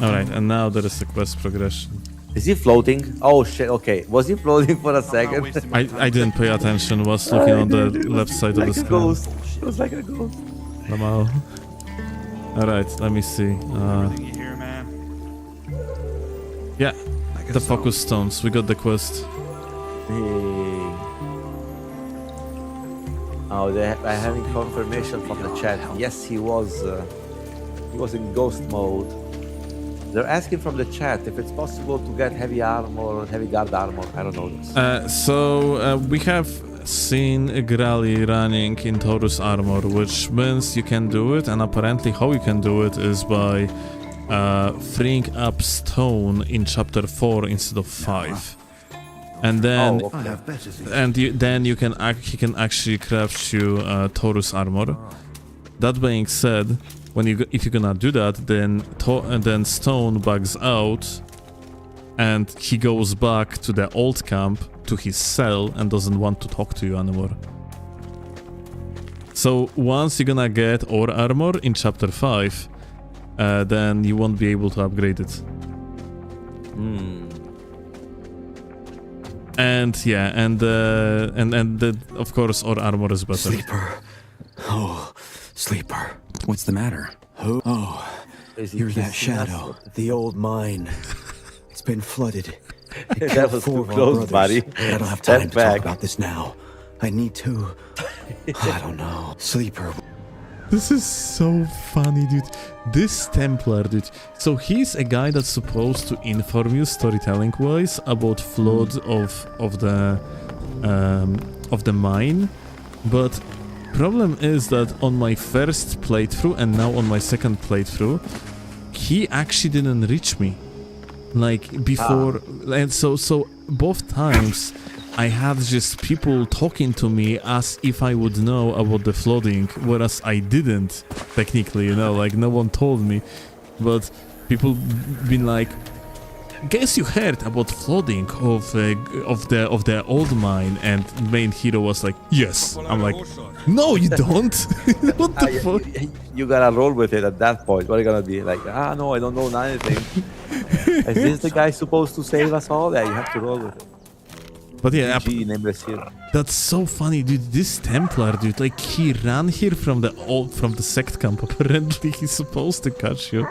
Alright, and now there is the quest progression. Is he floating? Oh shit, okay. Was he floating for a second? I didn't pay attention, was looking on the left side of the Like a screen. ghost. It was like a ghost. Normal. All right, let me see. Everything you hear, man? Yeah, the focus stones. We got the quest. Hey. Oh, they're having confirmation from the chat. Yes, he was in ghost mode. They're asking from the chat if it's possible to get heavy armor, heavy guard armor. I don't know this. So we have seen Grali running in Taurus armor, which means you can do it, and apparently how you can do it is by freeing up stone in chapter 4 instead of 5. And then, Oh, okay. and then you can he can actually craft you Taurus armor. That being said, if you're gonna do that, then stone bugs out, and he goes back to the old camp, to his cell, and doesn't want to talk to you anymore. So once you're gonna get ore armor in chapter 5, then you won't be able to upgrade it. And yeah, and of course ore armor is better. Sleeper. Oh, sleeper. What's the matter? Oh, you're that shadow. The old mine. It's been flooded. It That killed was 4 too of our close, brothers. buddy. I don't have Step time to back. talk about this now. I need to. I don't know. Sleeper. This is so funny, dude. This Templar, dude. So he's a guy that's supposed to inform you storytelling-wise about flood of the mine, but problem is that on my first playthrough and now on my second playthrough, he actually didn't reach me. Like before, and so both times I had just people talking to me as if I would know about the flooding, whereas I didn't, technically, you know, like no one told me. But people been like, guess you heard about flooding of the old mine, and main hero was like, yes. I'm like, no, you don't. What the fuck? You gotta roll with it at that point. What are you gonna be like? No, I don't know anything. Is this the guy supposed to save us all? Yeah, you have to roll with it. But yeah, GG, nameless hero. that's so funny, dude. This Templar, dude, like he ran here from the sect camp. Apparently, he's supposed to catch you.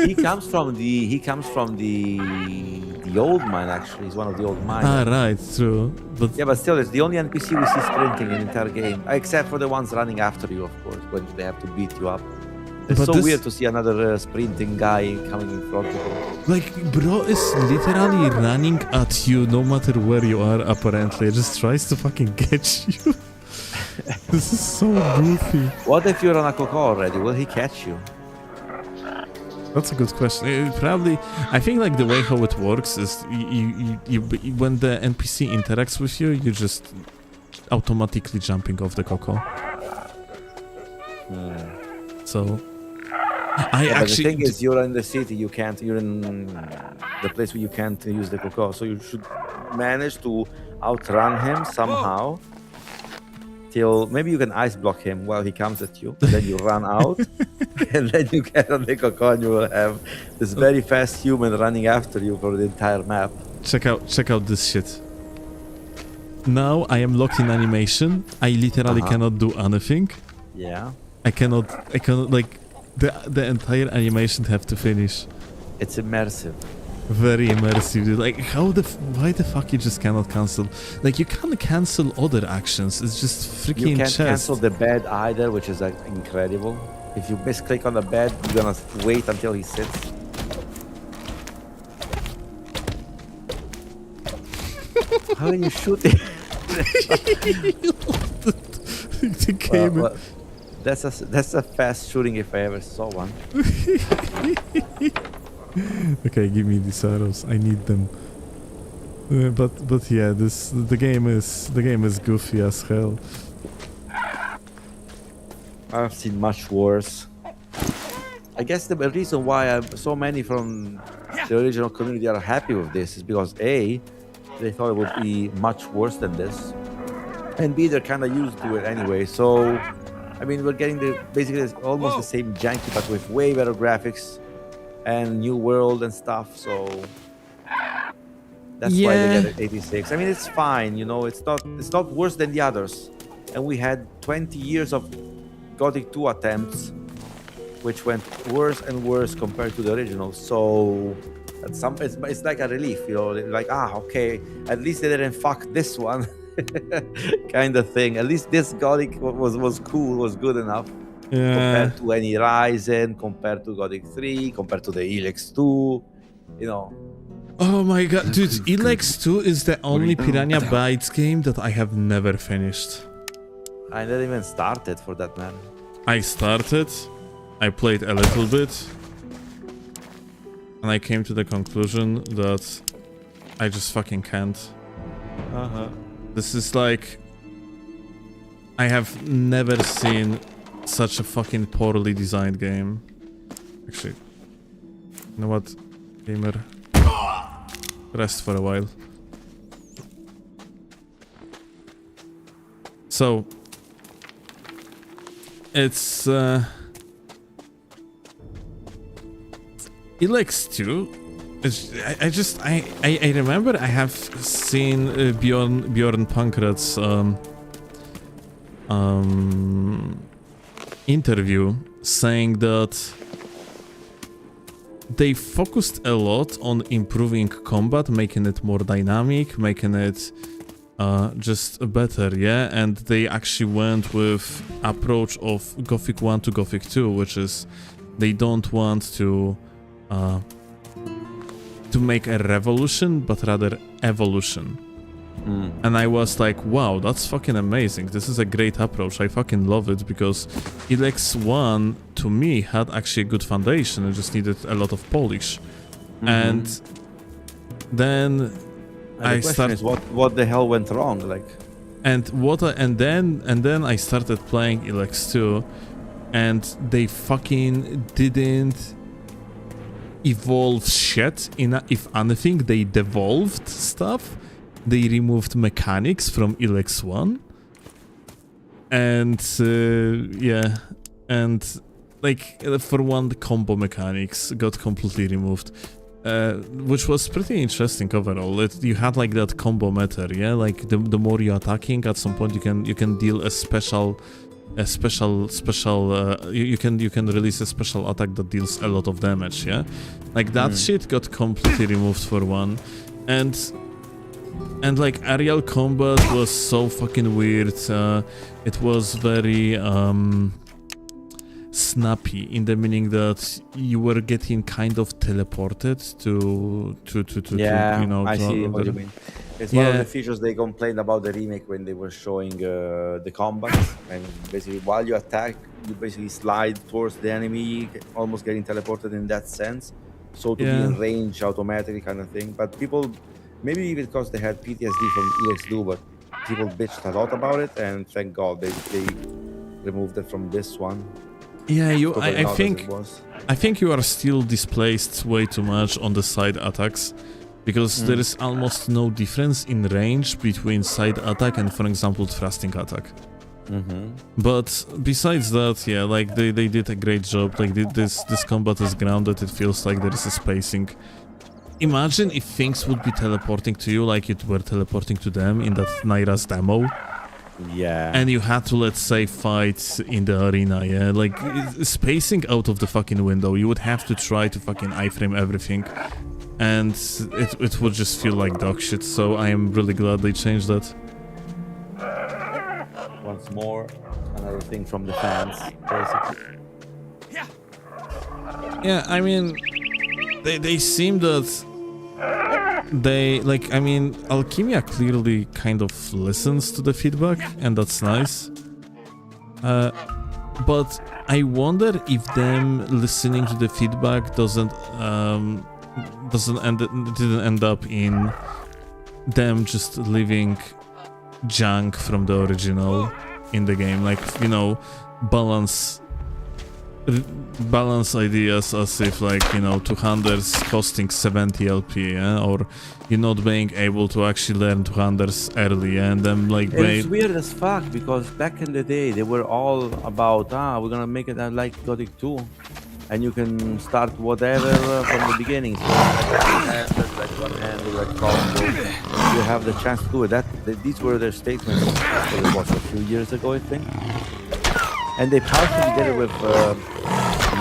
He comes from the old mine. Actually, he's one of the old mines. Right, true. But Yeah, but still, it's the only NPC we see sprinting in the entire game, except for the ones running after you, of course, when they have to beat you up. It's But so this- weird to see another sprinting guy coming in front of you. like, bro is literally running at you no matter where you are. Apparently, it just tries to fucking get you. This is so goofy. What if you're on a coco already? Will he catch you? That's a good question. Probably, I think like the way how it works is you when the NPC interacts with you, you're just automatically jumping off the coco. So, I Yeah, but the actually thing is, you're in the city. You can't. You're in the place where you can't use the coco. So you should manage to outrun him somehow. Till maybe you can ice block him while he comes at you. And then you run out, and then you get on the coco, and you will have this very fast human running after you for the entire map. check out this shit. Now I am locked in animation. I literally cannot do anything. Yeah, I cannot like the entire animation have to finish. it's immersive. Very immersive, dude. Like why the fuck you just cannot cancel? Like you can't cancel other actions. It's just freaking You can't chest. cancel the bed either, which is like incredible. If you misclick on the bed, you're gonna wait until he sits. How are you shooting? The game. Well, that's a fast shooting if I ever saw one. Okay, give me these arrows. I need them. But yeah, the game is goofy as hell. I've seen much worse. I guess the reason why so many from the original community are happy with this is because A, they thought it would be much worse than this, and B, they're kind of used to it anyway. So, I mean, we're getting basically almost the same janky, but with way better graphics and new world and stuff. So that's why they get it 86. I mean, it's fine, you know. It's not worse than the others, and we had 20 years of Gothic 2 attempts which went worse and worse compared to the original. So at some it's like a relief, you know, like okay, at least they didn't fuck this one, kind of thing. At least this Gothic was cool, was good enough. Yeah. Compared to any Ryzen, compared to Gothic 3, compared to the Elex 2, you know. Oh my god, dude, Elex 2 is the only Piranha Bytes game that I have never finished. I didn't even started for that matter. I started, I played a little bit, and I came to the conclusion that I just fucking can't. This is like... I have never seen such a fucking poorly designed game. Actually, you know what, gamer? Rest for a while. So it's Elex 2. I remember I have seen Bjorn Pankrat's interview saying that they focused a lot on improving combat, making it more dynamic, making it just better, yeah? And they actually went with approach of Gothic 1 to Gothic 2, which is they don't want to make a revolution, but rather evolution. And I was like, wow, that's fucking amazing. This is a great approach. I fucking love it because Elex 1 to me had actually a good foundation. It just needed a lot of polish. And then I started. What the hell went wrong? Like, and then I started playing Elex 2, and they fucking didn't evolve shit. If anything, they devolved stuff. They removed mechanics from Elex 1, and yeah, and like for one, the combo mechanics got completely removed, which was pretty interesting overall. You had like that combo meta, yeah, like the more you're attacking, at some point you can deal you can release a special attack that deals a lot of damage, yeah, like that shit got completely removed for one, and like aerial combat was so fucking weird. It was very snappy in the meaning that you were getting kind of teleported to yeah, you know. I see what you mean. It's one of the features they complained about the remake when they were showing the combat, and basically while you attack, you basically slide towards the enemy, almost getting teleported in that sense. So to be in range automatically kind of thing. But people, maybe because they had PTSD from EX2, but people bitched a lot about it, and thank God they removed it from this one. Yeah, I think you are still displaced way too much on the side attacks, because there is almost no difference in range between side attack and, for example, thrusting attack. But besides that, yeah, like they did a great job. Like this combat is grounded. It feels like there is a spacing. Imagine if things would be teleporting to you like it were teleporting to them in that Naira's demo. Yeah. And you had to, let's say, fight in the arena, yeah? Like, spacing out of the fucking window. You would have to try to fucking iframe everything. And it would just feel like dog shit, so I am really glad they changed that. Once more, another thing from the fans, basically. Yeah, I mean, they seem that they, like, I mean, Alchemia clearly kind of listens to the feedback, and that's nice. But I wonder if them listening to the feedback didn't end up in them just leaving junk from the original in the game, like, you know, balance ideas as if, like, you know, 200s costing 70 LP, yeah? Or you're not being able to actually learn 200s early, yeah? And then like it's weird as fuck, because back in the day they were all about we're gonna make it like Gothic 2, and you can start whatever from the beginning. So like one-handed, like combo, you have the chance to do it. These were their statements. What, a few years ago, I think. And they partially did it with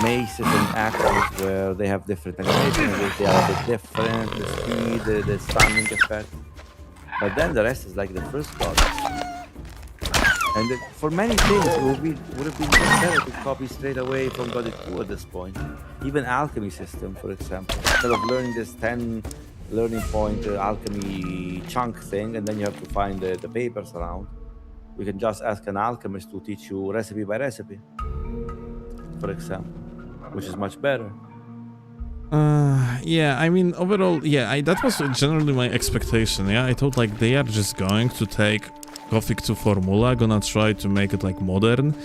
maces and actors where they have different animations, they are a bit different, the speed, the stunning effect. But then the rest is like the first God. And for many things, it would have been better to copy straight away from Gothic 2 at this point. Even alchemy system, for example. Instead of learning this 10 learning point alchemy chunk thing, and then you have to find the papers around, you can just ask an alchemist to teach you recipe by recipe, for example, which is much better. Yeah, I mean, overall, yeah, that was generally my expectation, yeah? I thought, like, they are just going to take Gothic 2 formula, gonna try to make it, like, modern,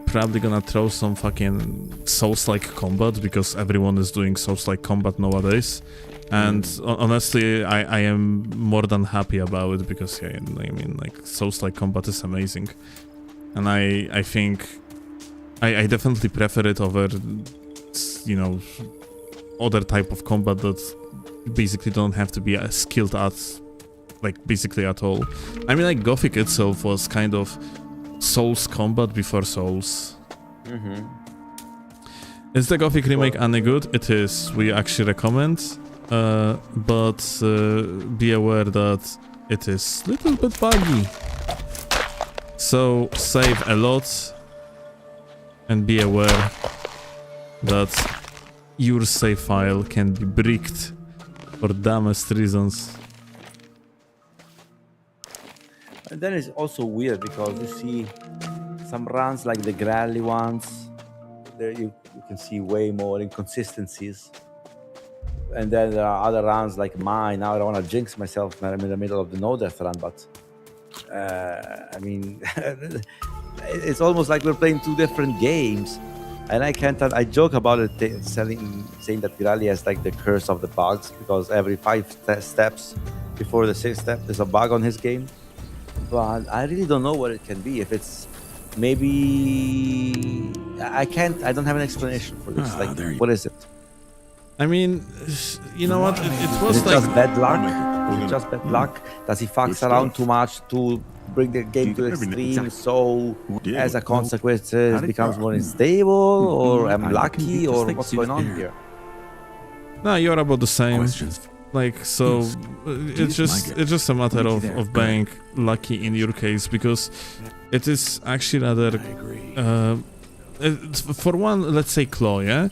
probably gonna throw some fucking Souls-like combat, because everyone is doing Souls-like combat nowadays, and honestly, I am more than happy about it, because, yeah, I mean, like, Souls-like combat is amazing, and I think I definitely prefer it over, you know, other type of combat that basically don't have to be skilled at, like, basically at all. I mean, like, Gothic itself was kind of Souls combat before Souls. Is the Gothic remake any good? It is. We actually recommend, but be aware that it is a little bit buggy. So save a lot and be aware that your save file can be bricked for dumbest reasons. And then it's also weird because you see some runs like the Grally ones, there you can see way more inconsistencies. And then there are other runs like mine. Now I don't want to jinx myself when I'm in the middle of the no death run, but I mean, it's almost like we're playing two different games. And I can't. I joke about it, saying that Grally has like the curse of the bugs because every 5 steps before the 6th step, there's a bug on his game. But I really don't know what it can be. If it's maybe I can't. I don't have an explanation for this. Like, what is it? I mean, you know what? It was Is it like just bad luck? Is it just bad luck? Does he fucks around too much to bring the game to extreme? So, as a consequence, it becomes more unstable, or I'm lucky, or what's going on here? no, you're about the same. Like, so it's just a matter of being lucky in your case, because it is actually rather for one, let's say Claw, yeah?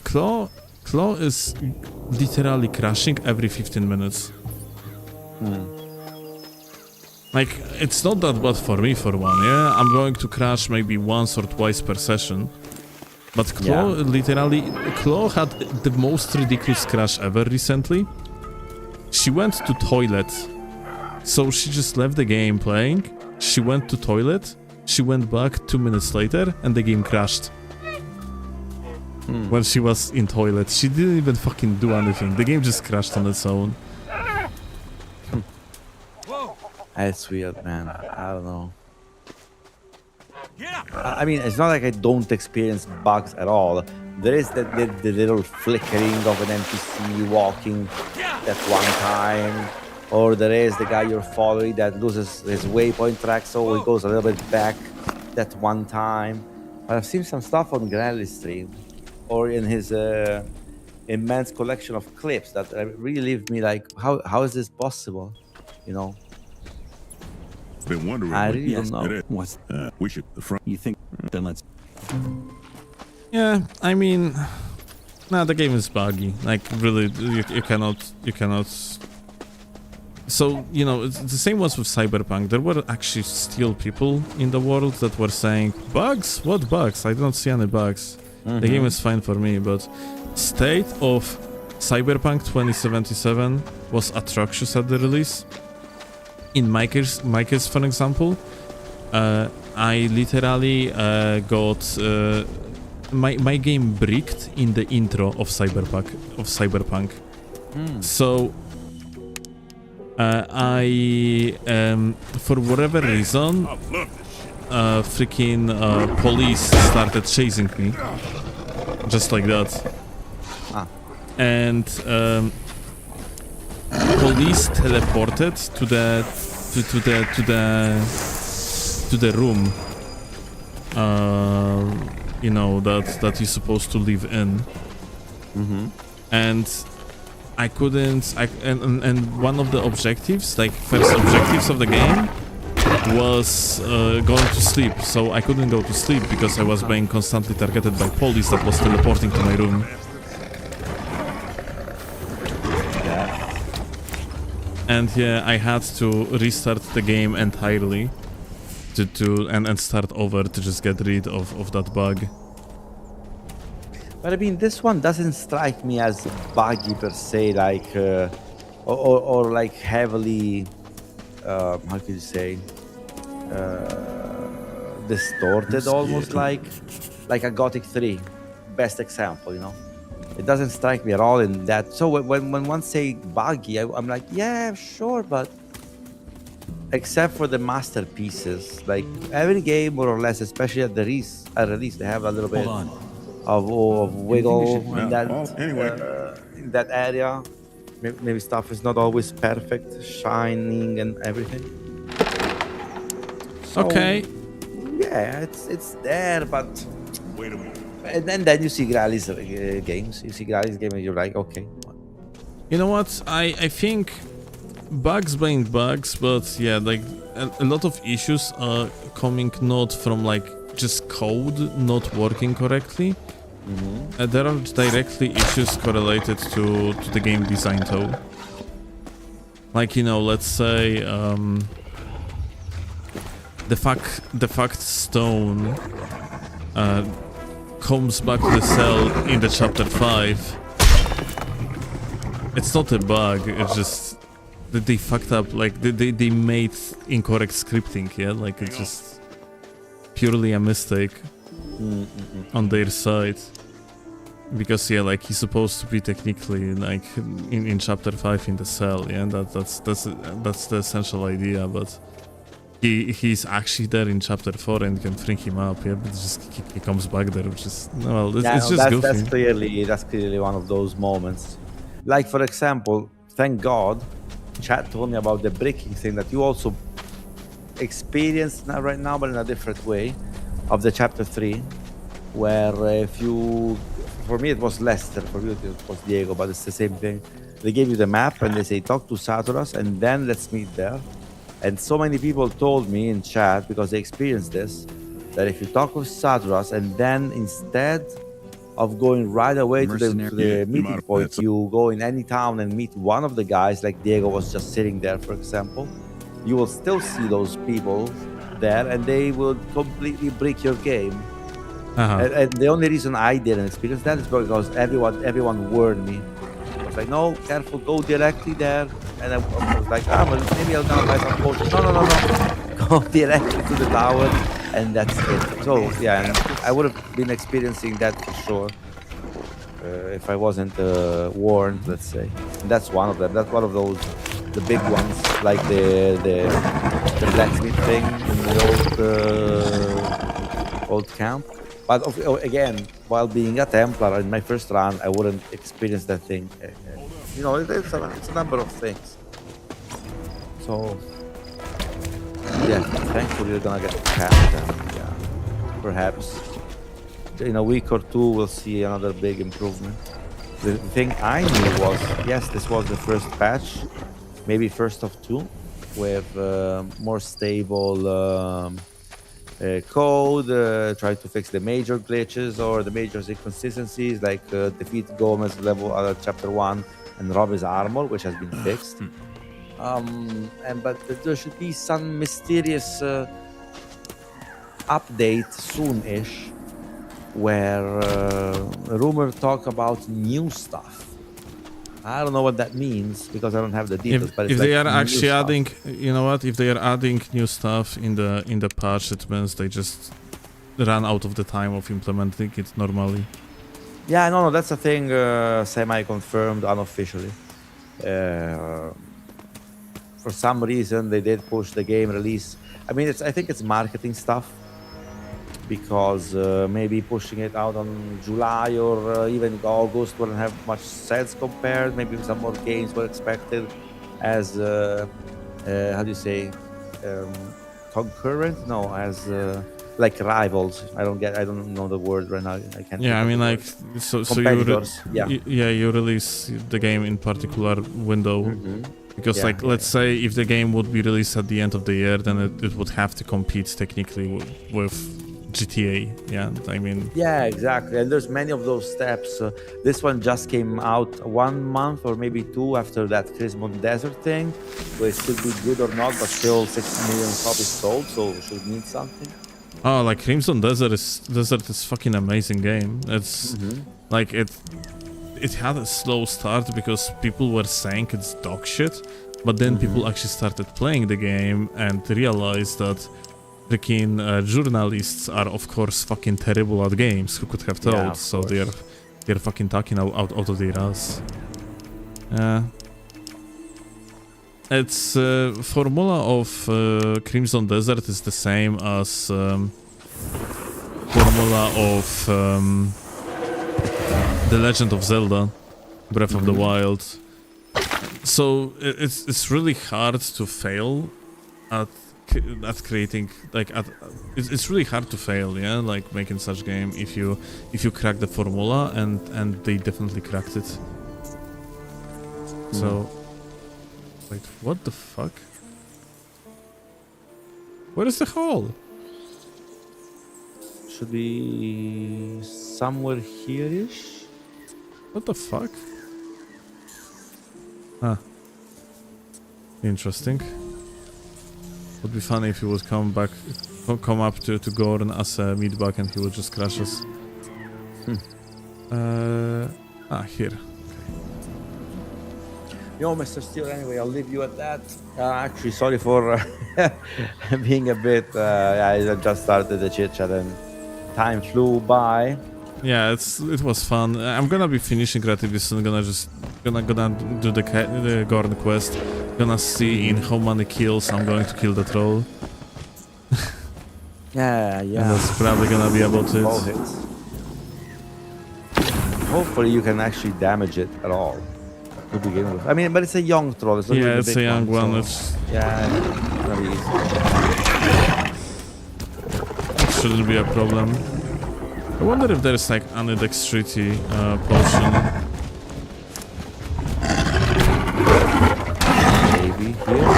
Claw is literally crashing every 15 minutes. Like, it's not that bad for me, for one, yeah? I'm going to crash maybe once or twice per session. But Claw, literally, Claw had the most ridiculous crash ever recently. She went to toilet. So she just left the game playing. She went to toilet. She went back 2 minutes later, and the game crashed. When she was in toilet. She didn't even fucking do anything. The game just crashed on its own. That's weird, man. I don't know. I mean, it's not like I don't experience bugs at all. There is the little flickering of an NPC walking that one time, or there is the guy you're following that loses his waypoint track, so he goes a little bit back that one time. But I've seen some stuff on Granley's stream, or in his immense collection of clips that really leave me like, how is this possible? You know? Been wondering. I really don't know. What's We should the front. you think? Then let's. Yeah, I mean, nah, the game is buggy. Like, really, you cannot. So, you know, it's the same was with Cyberpunk. There were actually still people in the world that were saying, bugs? What bugs? I don't see any bugs. The game is fine for me, but state of Cyberpunk 2077 was atrocious at the release. In my case, for example, I literally got my game bricked in the intro of Cyberpunk. So I for whatever reason, freaking police started chasing me, just like that, and police teleported to the room you know, that you're supposed to live in. And I couldn't. And one of the objectives, like first objectives of the game, was going to sleep. So I couldn't go to sleep because I was being constantly targeted by police that was teleporting to my room. And yeah, I had to restart the game entirely and start over to just get rid of that bug. But I mean, this one doesn't strike me as buggy per se, like, or like heavily, how could you say, distorted, almost like a Gothic 3, best example, you know. It doesn't strike me at all in that. So when one say buggy, I'm like, yeah, sure, but except for the masterpieces, like every game more or less, especially at the release, they have a little bit of wiggle in that area. Maybe stuff is not always perfect, shining and everything. So, Okay. yeah, it's there, but and then you see Grali's games. You see Grali's game, and you're like, okay. You know what? I think bugs being bugs, but yeah, like a lot of issues are coming not from like just code not working correctly. There are directly issues correlated to the game design though. Like, you know, let's say the fact stone comes back to the cell in the chapter 5. It's not a bug, it's just that they fucked up, like they made incorrect scripting, yeah? Like it's just purely a mistake on their side. Because yeah, like he's supposed to be technically like in chapter 5 in the cell, yeah, that's the essential idea, but he's actually there in chapter 4 and you can bring him up, yeah, but he comes back there, which is, well, it's just goofy. That's clearly one of those moments. Like, for example, thank God, chat told me about the bricking thing that you also experience now, right now, but in a different way, of the chapter 3, where if you, for me it was Lester, for you it was Diego, but it's the same thing. They gave you the map and they say talk to Saturas and then let's meet there. And so many people told me in chat, because they experienced this, that if you talk with Saturas and then instead of going right away to the meeting point, you go in any town and meet one of the guys, like Diego was just sitting there, for example, you will still see those people there and they will completely break your game. And the only reason I didn't experience that is because everyone warned me. I was like, no, careful, go directly there. And I was like, well, maybe I'll gonna buy some potions. No. Go directly to the tower, and that's it. So, yeah, and I would have been experiencing that for sure if I wasn't warned, let's say. And that's one of them. That's one of those, the big ones, like the blacksmith thing in the old camp. But again, while being a Templar in my first run, I wouldn't experience that thing. You know, it's a number of things. So, yeah, thankfully you're gonna get past that. Yeah, perhaps in a week or two we'll see another big improvement. The thing I knew was, yes, this was the first patch, maybe first of two, with more stable code, try to fix the major glitches or the major inconsistencies, like defeat Gomez level chapter 1 and rob his armor, which has been fixed. But there should be some mysterious update soon-ish where rumor talk about new stuff. I don't know what that means because I don't have the details. But if they are actually stuff. adding, you know what? If they are adding new stuff in the patch, it means they just ran out of the time of implementing it normally. Yeah, no, that's a thing semi-confirmed unofficially. For some reason, they did push the game release. I mean, I think it's marketing stuff. Because maybe pushing it out on July or even August wouldn't have much sense compared. Maybe some more games were expected as, how do you say, concurrent? No, as like rivals. I don't know the word right now. I can't. Yeah, I think mean, of the like, word. so you Competitors, yeah. you release the game in particular window. Because, Yeah, like, yeah, let's say if the game would be released at the end of the year, then it would have to compete technically with GTA. Yeah, I mean, Yeah, exactly. And there's many of those steps. This one just came out 1 month or maybe 2 after that Crimson Desert thing, so it should be good or not, but still 6 million copies sold, so it should mean something. oh, like Crimson Desert is fucking amazing game. It's like it had a slow start because people were saying it's dog shit, but then people actually started playing the game and realized that freaking journalists are of course fucking terrible at games. Who could have told? Yeah, of So course. they're fucking talking out of their ass. Yeah. Its formula of Crimson Desert is the same as formula of The Legend of Zelda, Breath of the Wild. So it's really hard to fail at creating, like, it's really hard to fail, yeah, like making such game if you crack the formula, and they definitely cracked it. So, wait, what the fuck? Where is the hole? Should be somewhere here-ish. What the fuck? Ah. Interesting. Would be funny if he would come up to Gordon as a meatbag and he would just crush us. Here. Yo, Mr. Steele, anyway, I'll leave you at that. Actually, sorry for being a bit... I just started the chit-chat and time flew by. Yeah, it was fun. I'm gonna be finishing relatively soon. Gonna do the Gordon quest. Gonna see in how many kills I'm going to kill the troll. Yeah. And that's probably gonna be about All it. hits. Hopefully you can actually damage it at all to begin with. I mean, but it's a young troll. It's not Yeah, really it's big a young one. so- It's, Yeah, it's gonna be easy. it shouldn't be a problem. I wonder if there's like an dexterity potion. Maybe here.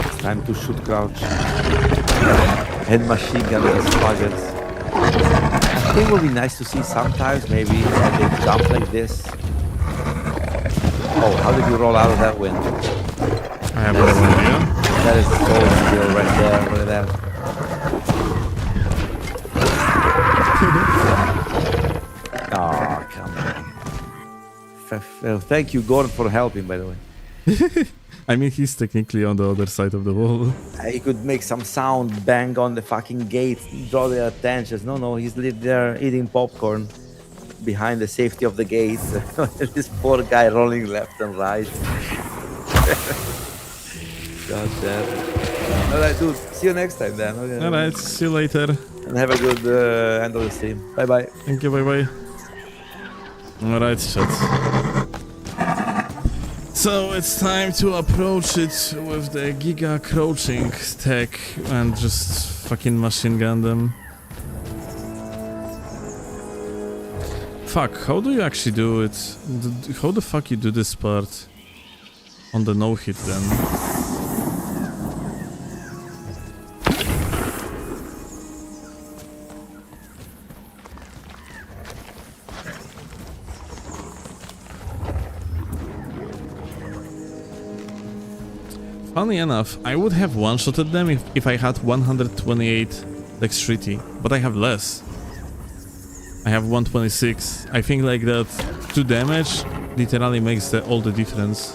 It's time to shoot crouch. And machine gun these targets. I think it would be nice to see sometimes maybe they jump like this. Oh, how did you roll out of that window? I have no idea. That is so skill right there. Look at that. Oh, come on. Thank you, Gordon, for helping, by the way. I mean, he's technically on the other side of the wall. He could make some sound, bang on the fucking gate, draw their attention. No, he's there eating popcorn behind the safety of the gate. This poor guy rolling left and right. God damn. Alright, dude. See you next time then. Okay. Alright, see you later. And have a good end of the stream. Bye bye. Thank you, bye bye. Alright, chat. So it's time to approach it with the Giga crouching tech and just fucking machine gun them. Fuck, how do you actually do it? How the fuck you do this part on the no-hit then? Funny enough, I would have one-shotted them if I had 128 dexterity, but I have less. I have 126. I think like that 2 damage literally makes all the difference.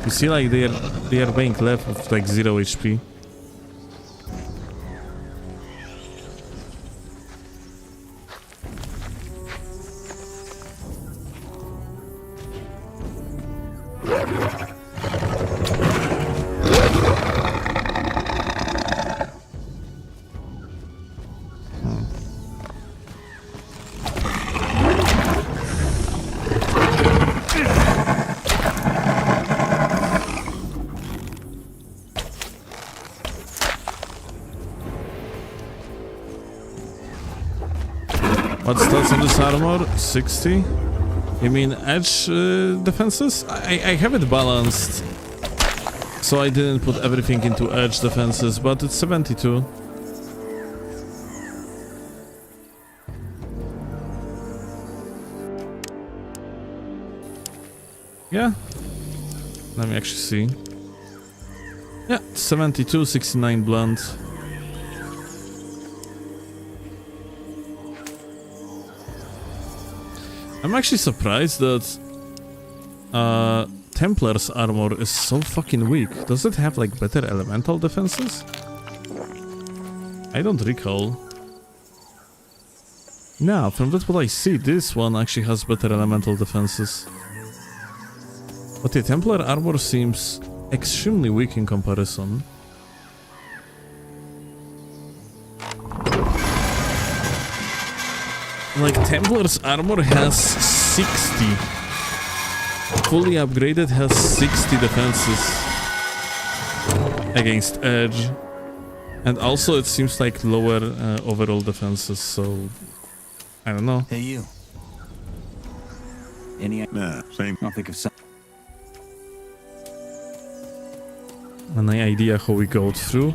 You see, like they are being left with like 0 HP. What stats on this armor? 60? You mean edge defenses? I have it balanced, so I didn't put everything into edge defenses, but it's 72. Yeah. Let me actually see. Yeah, 72, 69 blunt. I'm actually surprised that Templar's armor is so fucking weak. Does it have like better elemental defenses? I don't recall. No, from that what I see, this one actually has better elemental defenses. But the Templar armor seems extremely weak in comparison. Like, Templar's armor has 60. Fully upgraded has 60 defenses against edge. And also it seems like lower overall defenses, so... I don't know. Hey, you. Any? Nah, same. I'll think of some. Any idea how we go through?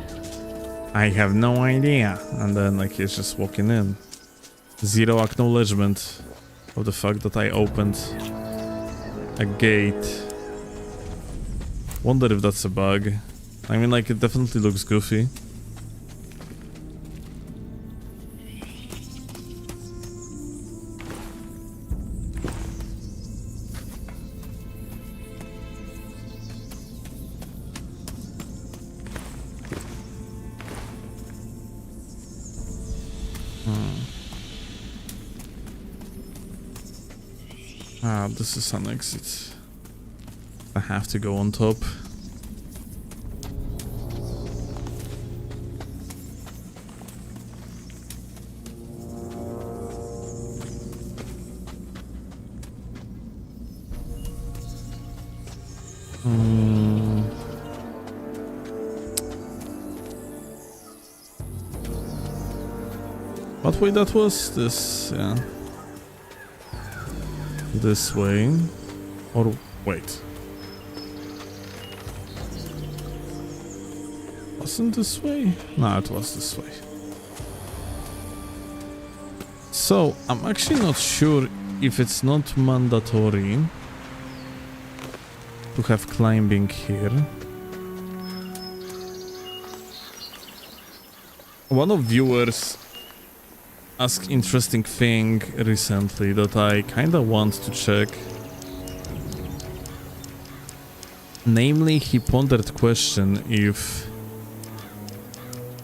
I have no idea. And then, like, he's just walking in. Zero acknowledgement of the fact that I opened a gate. Wonder if that's a bug. I mean, like, it definitely looks goofy. Ah, this is an exit. I have to go on top. What way that was? This, yeah. This way. Or wait. Wasn't this way? No, it was this way. So, I'm actually not sure if it's not mandatory to have climbing here. One of viewers asked interesting thing recently that I kinda want to check. Namely, he pondered question if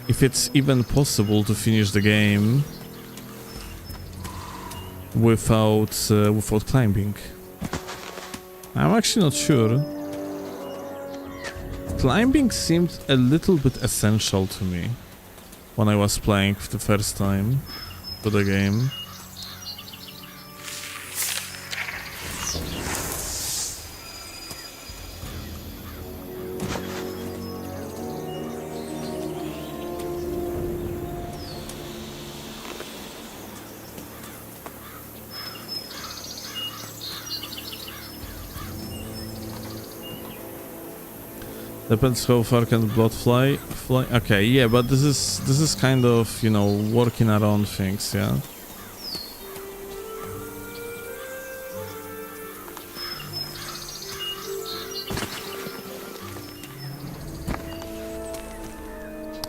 it's even possible to finish the game without climbing. I'm actually not sure. Climbing seemed a little bit essential to me when I was playing for the first time to the game. Depends how far can blood fly. Okay, yeah, but this is kind of, you know, working around things, yeah.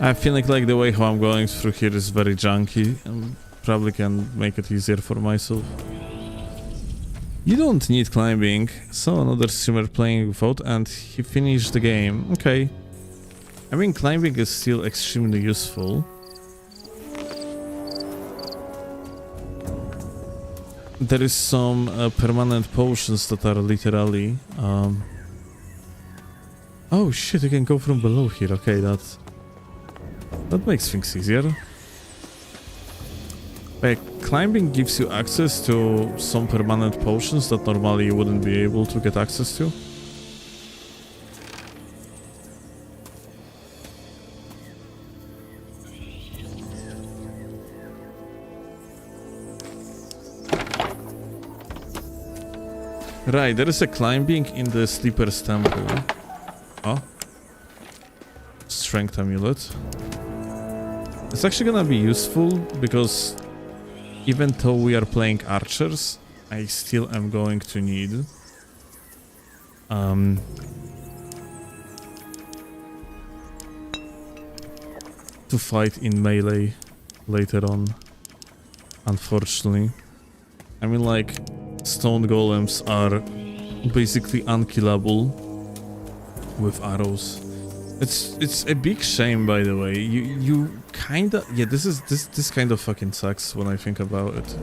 I feel like the way how I'm going through here is very junky, and probably can make it easier for myself. You don't need climbing. Saw another streamer playing without and he finished the game. Okay. I mean, climbing is still extremely useful. There is some permanent potions that are literally... Oh shit, you can go from below here. Okay, that makes things easier. Like, climbing gives you access to some permanent potions that normally you wouldn't be able to get access to. Right, there is a climbing in the Sleeper's Temple. Oh. Strength amulet. It's actually gonna be useful because even though we are playing archers, I still am going to need to fight in melee later on, unfortunately. I mean, like, stone golems are basically unkillable with arrows. It's a big shame, by the way. You kinda, yeah, this kind of fucking sucks when I think about it.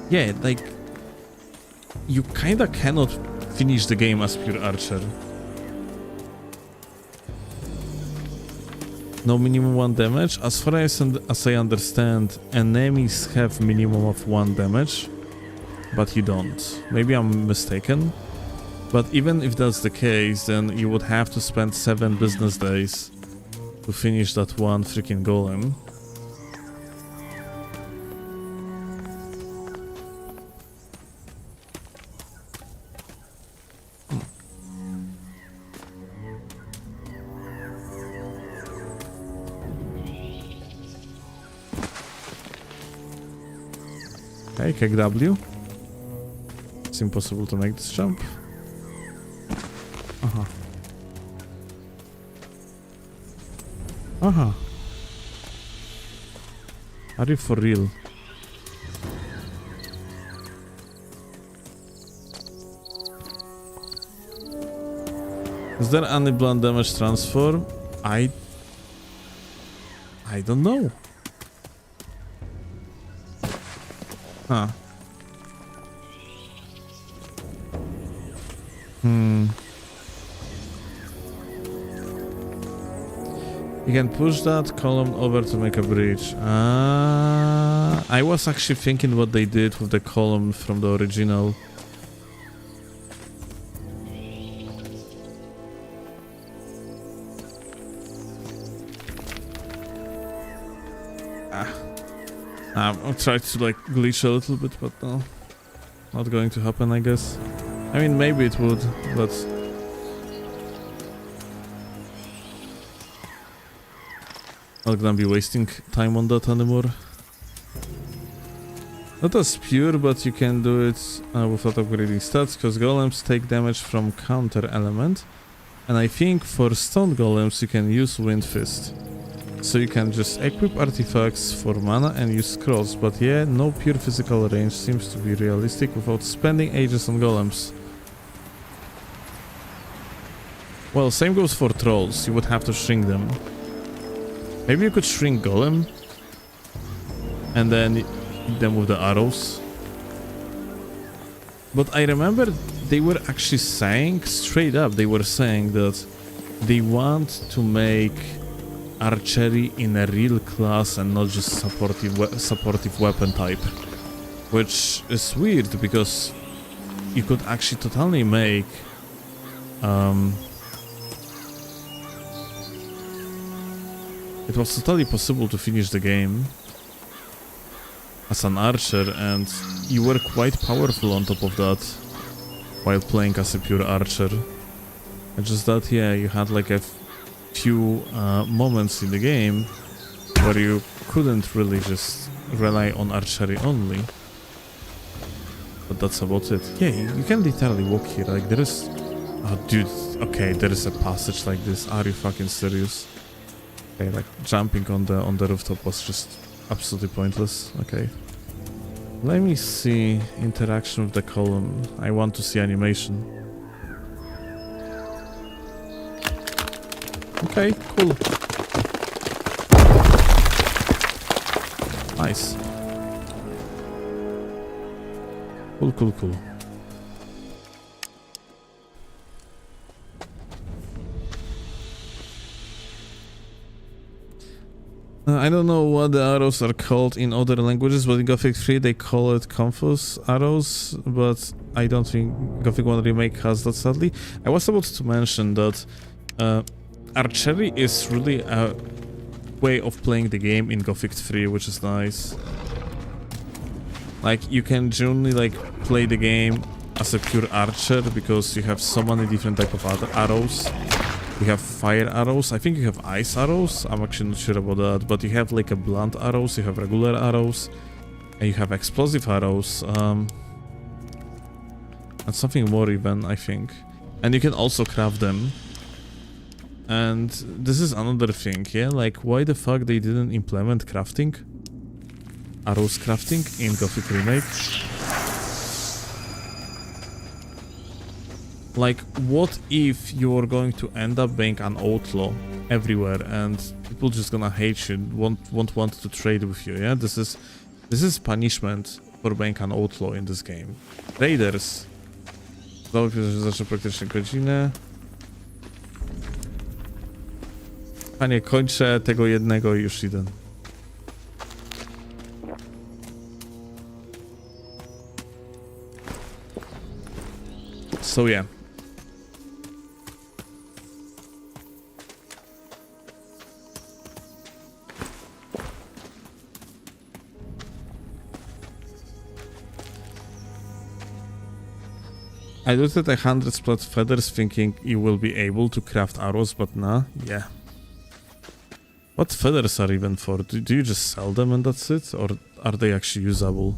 Yeah, like, you kinda cannot finish the game as pure archer. No minimum 1 damage. As far as I understand, enemies have minimum of 1 damage, but you don't. Maybe I'm mistaken. But even if that's the case, then you would have to spend 7 business days to finish that one freaking golem. Okay, kick W. It's impossible to make this jump. Uh-huh. Uh-huh. Are you for real? Is there any blunt damage transfer? I don't know. Huh. You can push that column over to make a bridge. I was actually thinking what they did with the column from the original. I'll try to like glitch a little bit, but no. Not going to happen, I guess. I mean, maybe it would, but... Not gonna be wasting time on that anymore. Not as pure, but you can do it without upgrading stats, because golems take damage from counter element. And I think for stone golems you can use Wind Fist. So you can just equip artifacts for mana and use scrolls, but yeah, no pure physical range seems to be realistic without spending ages on golems. Well, same goes for trolls, you would have to shrink them. Maybe you could shrink golem and then hit them with the arrows. But I remember they were actually saying, straight up, they were saying that they want to make archery in a real class and not just supportive weapon type, which is weird because you could actually totally make it was totally possible to finish the game as an archer, and you were quite powerful on top of that while playing as a pure archer. It's just that, yeah, you had like a few moments in the game where you couldn't really just rely on archery only, but that's about it. Yeah, you can literally walk here, like there is... Oh dude, okay, there is a passage like this. Are you fucking serious? Okay, like jumping on the rooftop was just absolutely pointless. Okay, let me see interaction with the column. I want to see animation. Okay, cool. Nice. Cool, cool, cool. I don't know what the arrows are called in other languages, but in Gothic 3 they call it confus arrows, but I don't think Gothic 1 Remake has that, sadly. I was about to mention that archery is really a way of playing the game in Gothic 3, which is nice. Like, you can generally, like, play the game as a pure archer because you have so many different type of other arrows. You have fire arrows. I think you have ice arrows. I'm actually not sure about that. But you have, like, a blunt arrows. You have regular arrows. And you have explosive arrows. And something more even, I think. And you can also craft them. And this is another thing, yeah? Like, why the fuck they didn't implement crafting? Arrows crafting in Gothic Remake? Like, what if you're going to end up being an outlaw everywhere and people just gonna hate you, won't want to trade with you, yeah? This is punishment for being an outlaw in this game. Raiders. Znowu zacznę praktycznie godzinę. Panie, kończę tego jednego i już idę. So yeah. I looked at 100 split feathers thinking you will be able to craft arrows, but nah, yeah. What feathers are even for? Do you just sell them and that's it? Or are they actually usable?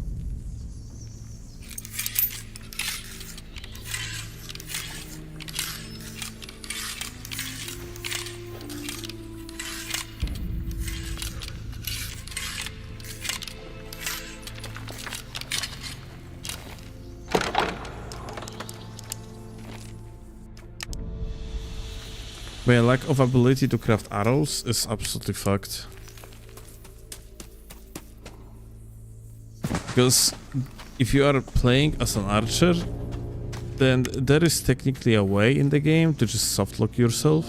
My lack of ability to craft arrows is absolutely fucked. Because if you are playing as an archer, then there is technically a way in the game to just softlock yourself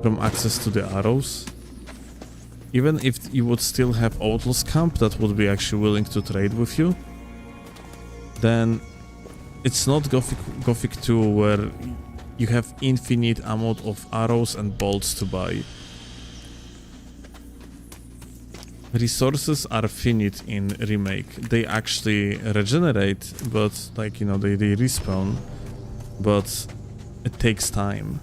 from access to the arrows. Even if you would still have outlaws camp that would be actually willing to trade with you, then it's not Gothic 2 where you have infinite amount of arrows and bolts to buy. Resources are finite in Remake. They actually regenerate, but like, you know, they respawn, but it takes time.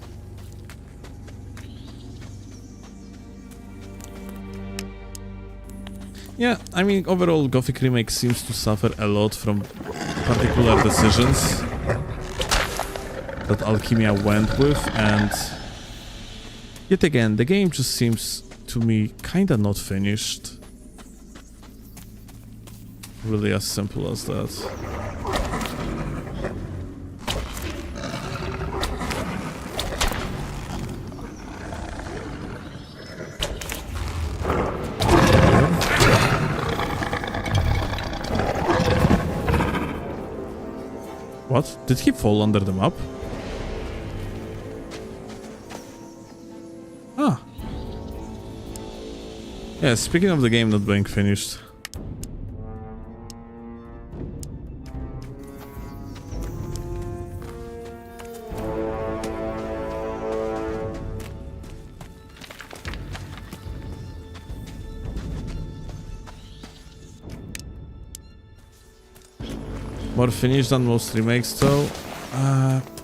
Yeah, I mean, overall Gothic Remake seems to suffer a lot from particular decisions that Alchemia went with, and yet again, the game just seems to me kinda not finished. Really as simple as that. What? Did he fall under the map? Ah. Yeah, speaking of the game not being finished. More finished than most remakes though.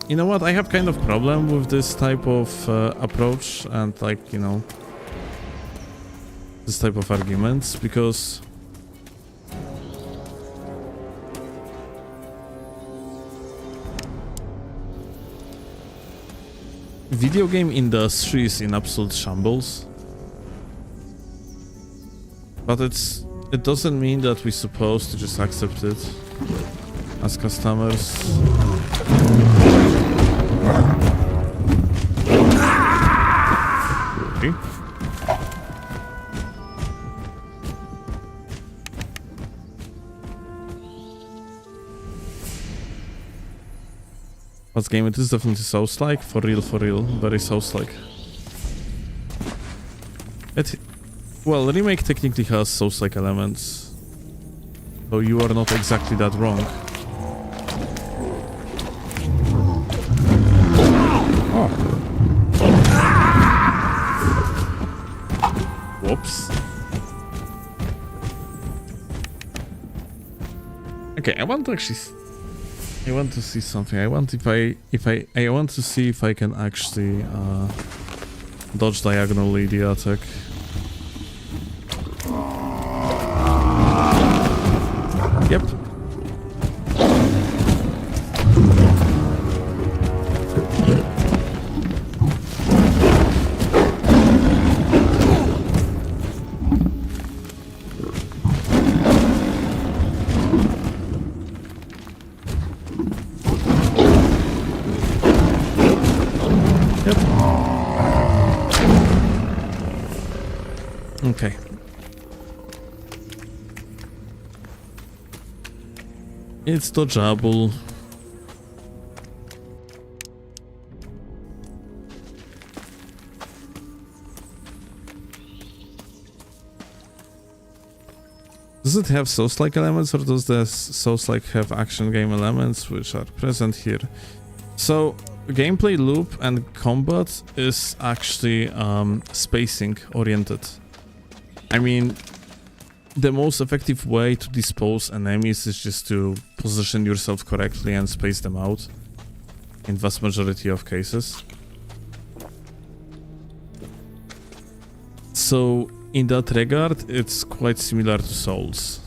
You know what, I have kind of problem with this type of approach and like, you know, this type of arguments, because video game industry is in absolute shambles, but it doesn't mean that we're supposed to just accept it as customers. Okay. What game it is? Definitely Souls-like, for real, very Souls-like. Well, Remake technically has Souls-like elements, so you are not exactly that wrong. Whoops. Okay, I want to actually. I want to see something. I want I want to see if I can actually dodge diagonally the attack. Yep. Okay. It's dodgeable. Does it have Souls-like elements, or does the Souls-like have action game elements which are present here? So, gameplay loop and combat is actually spacing oriented. I mean, the most effective way to dispose enemies is just to position yourself correctly and space them out in vast majority of cases. So, in that regard, it's quite similar to Souls.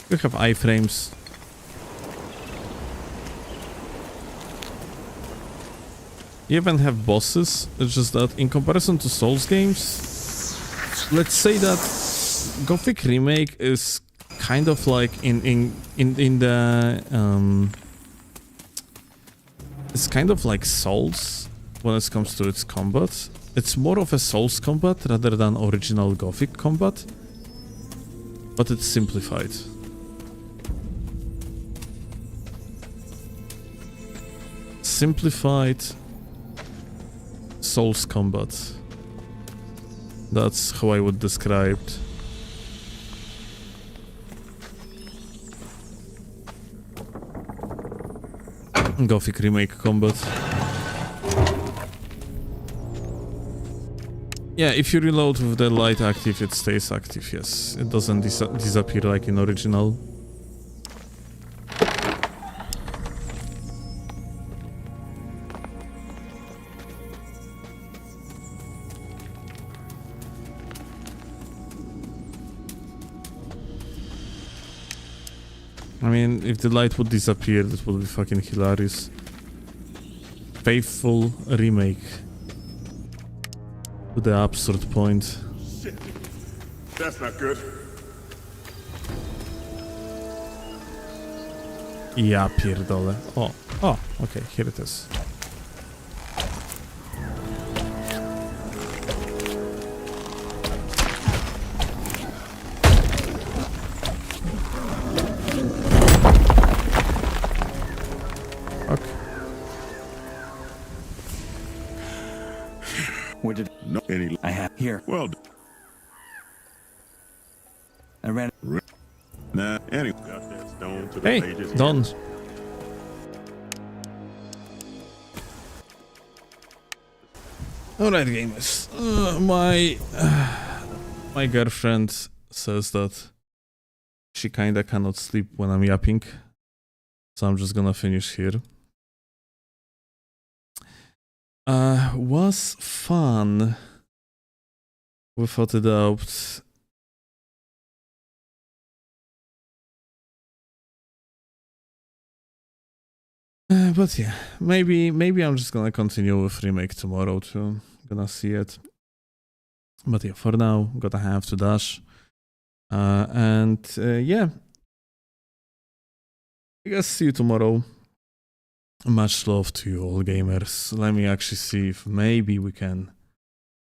We have iframes. You even have bosses. It's just that in comparison to Souls games, let's say that Gothic Remake is kind of like in the it's kind of like Souls when it comes to its combat. It's more of a Souls combat rather than original Gothic combat, but it's simplified. Simplified Souls combat. That's how I would describe it. Gothic Remake combat. Yeah, if you reload with the light active, it stays active, yes. It doesn't disappear like in original. I mean, if the light would disappear, that would be fucking hilarious. Faithful remake. To the absurd point. Shit. That's not good. Ja pierdolę. O, okay, here it is. Where did No, any. I have here? Well, I ran. nah, any. Got that stone to the Hey, pages. Don. Alright, gamers. My girlfriend says that she kinda cannot sleep when I'm yapping, so I'm just gonna finish here. Was fun, without a doubt. But yeah, maybe I'm just gonna continue with Remake tomorrow too. Gonna see it. But yeah, for now, gotta have to dash. Yeah, I guess see you tomorrow. Much love to you all, gamers. Let me actually see if maybe we can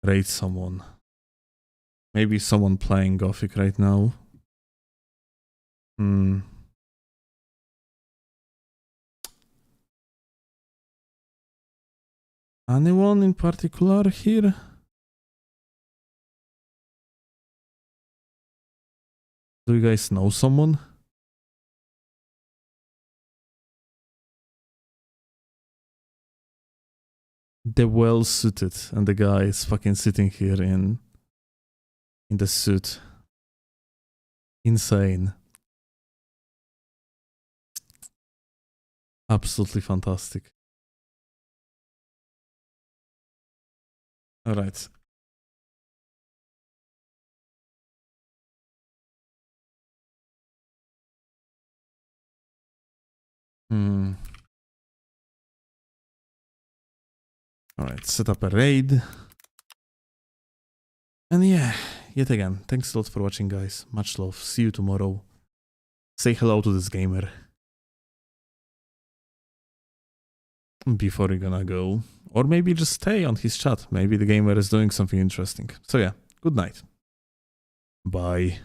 raid someone. Maybe someone playing Gothic right now. Anyone in particular here? Do you guys know someone? the well suited, and the guy is fucking sitting here in the suit. Insane. Absolutely fantastic. All right. All right, set up a raid. And yeah, yet again, thanks a lot for watching, guys. Much love. See you tomorrow. Say hello to this gamer before you're gonna go. Or maybe just stay on his chat. Maybe the gamer is doing something interesting. So yeah, good night. Bye.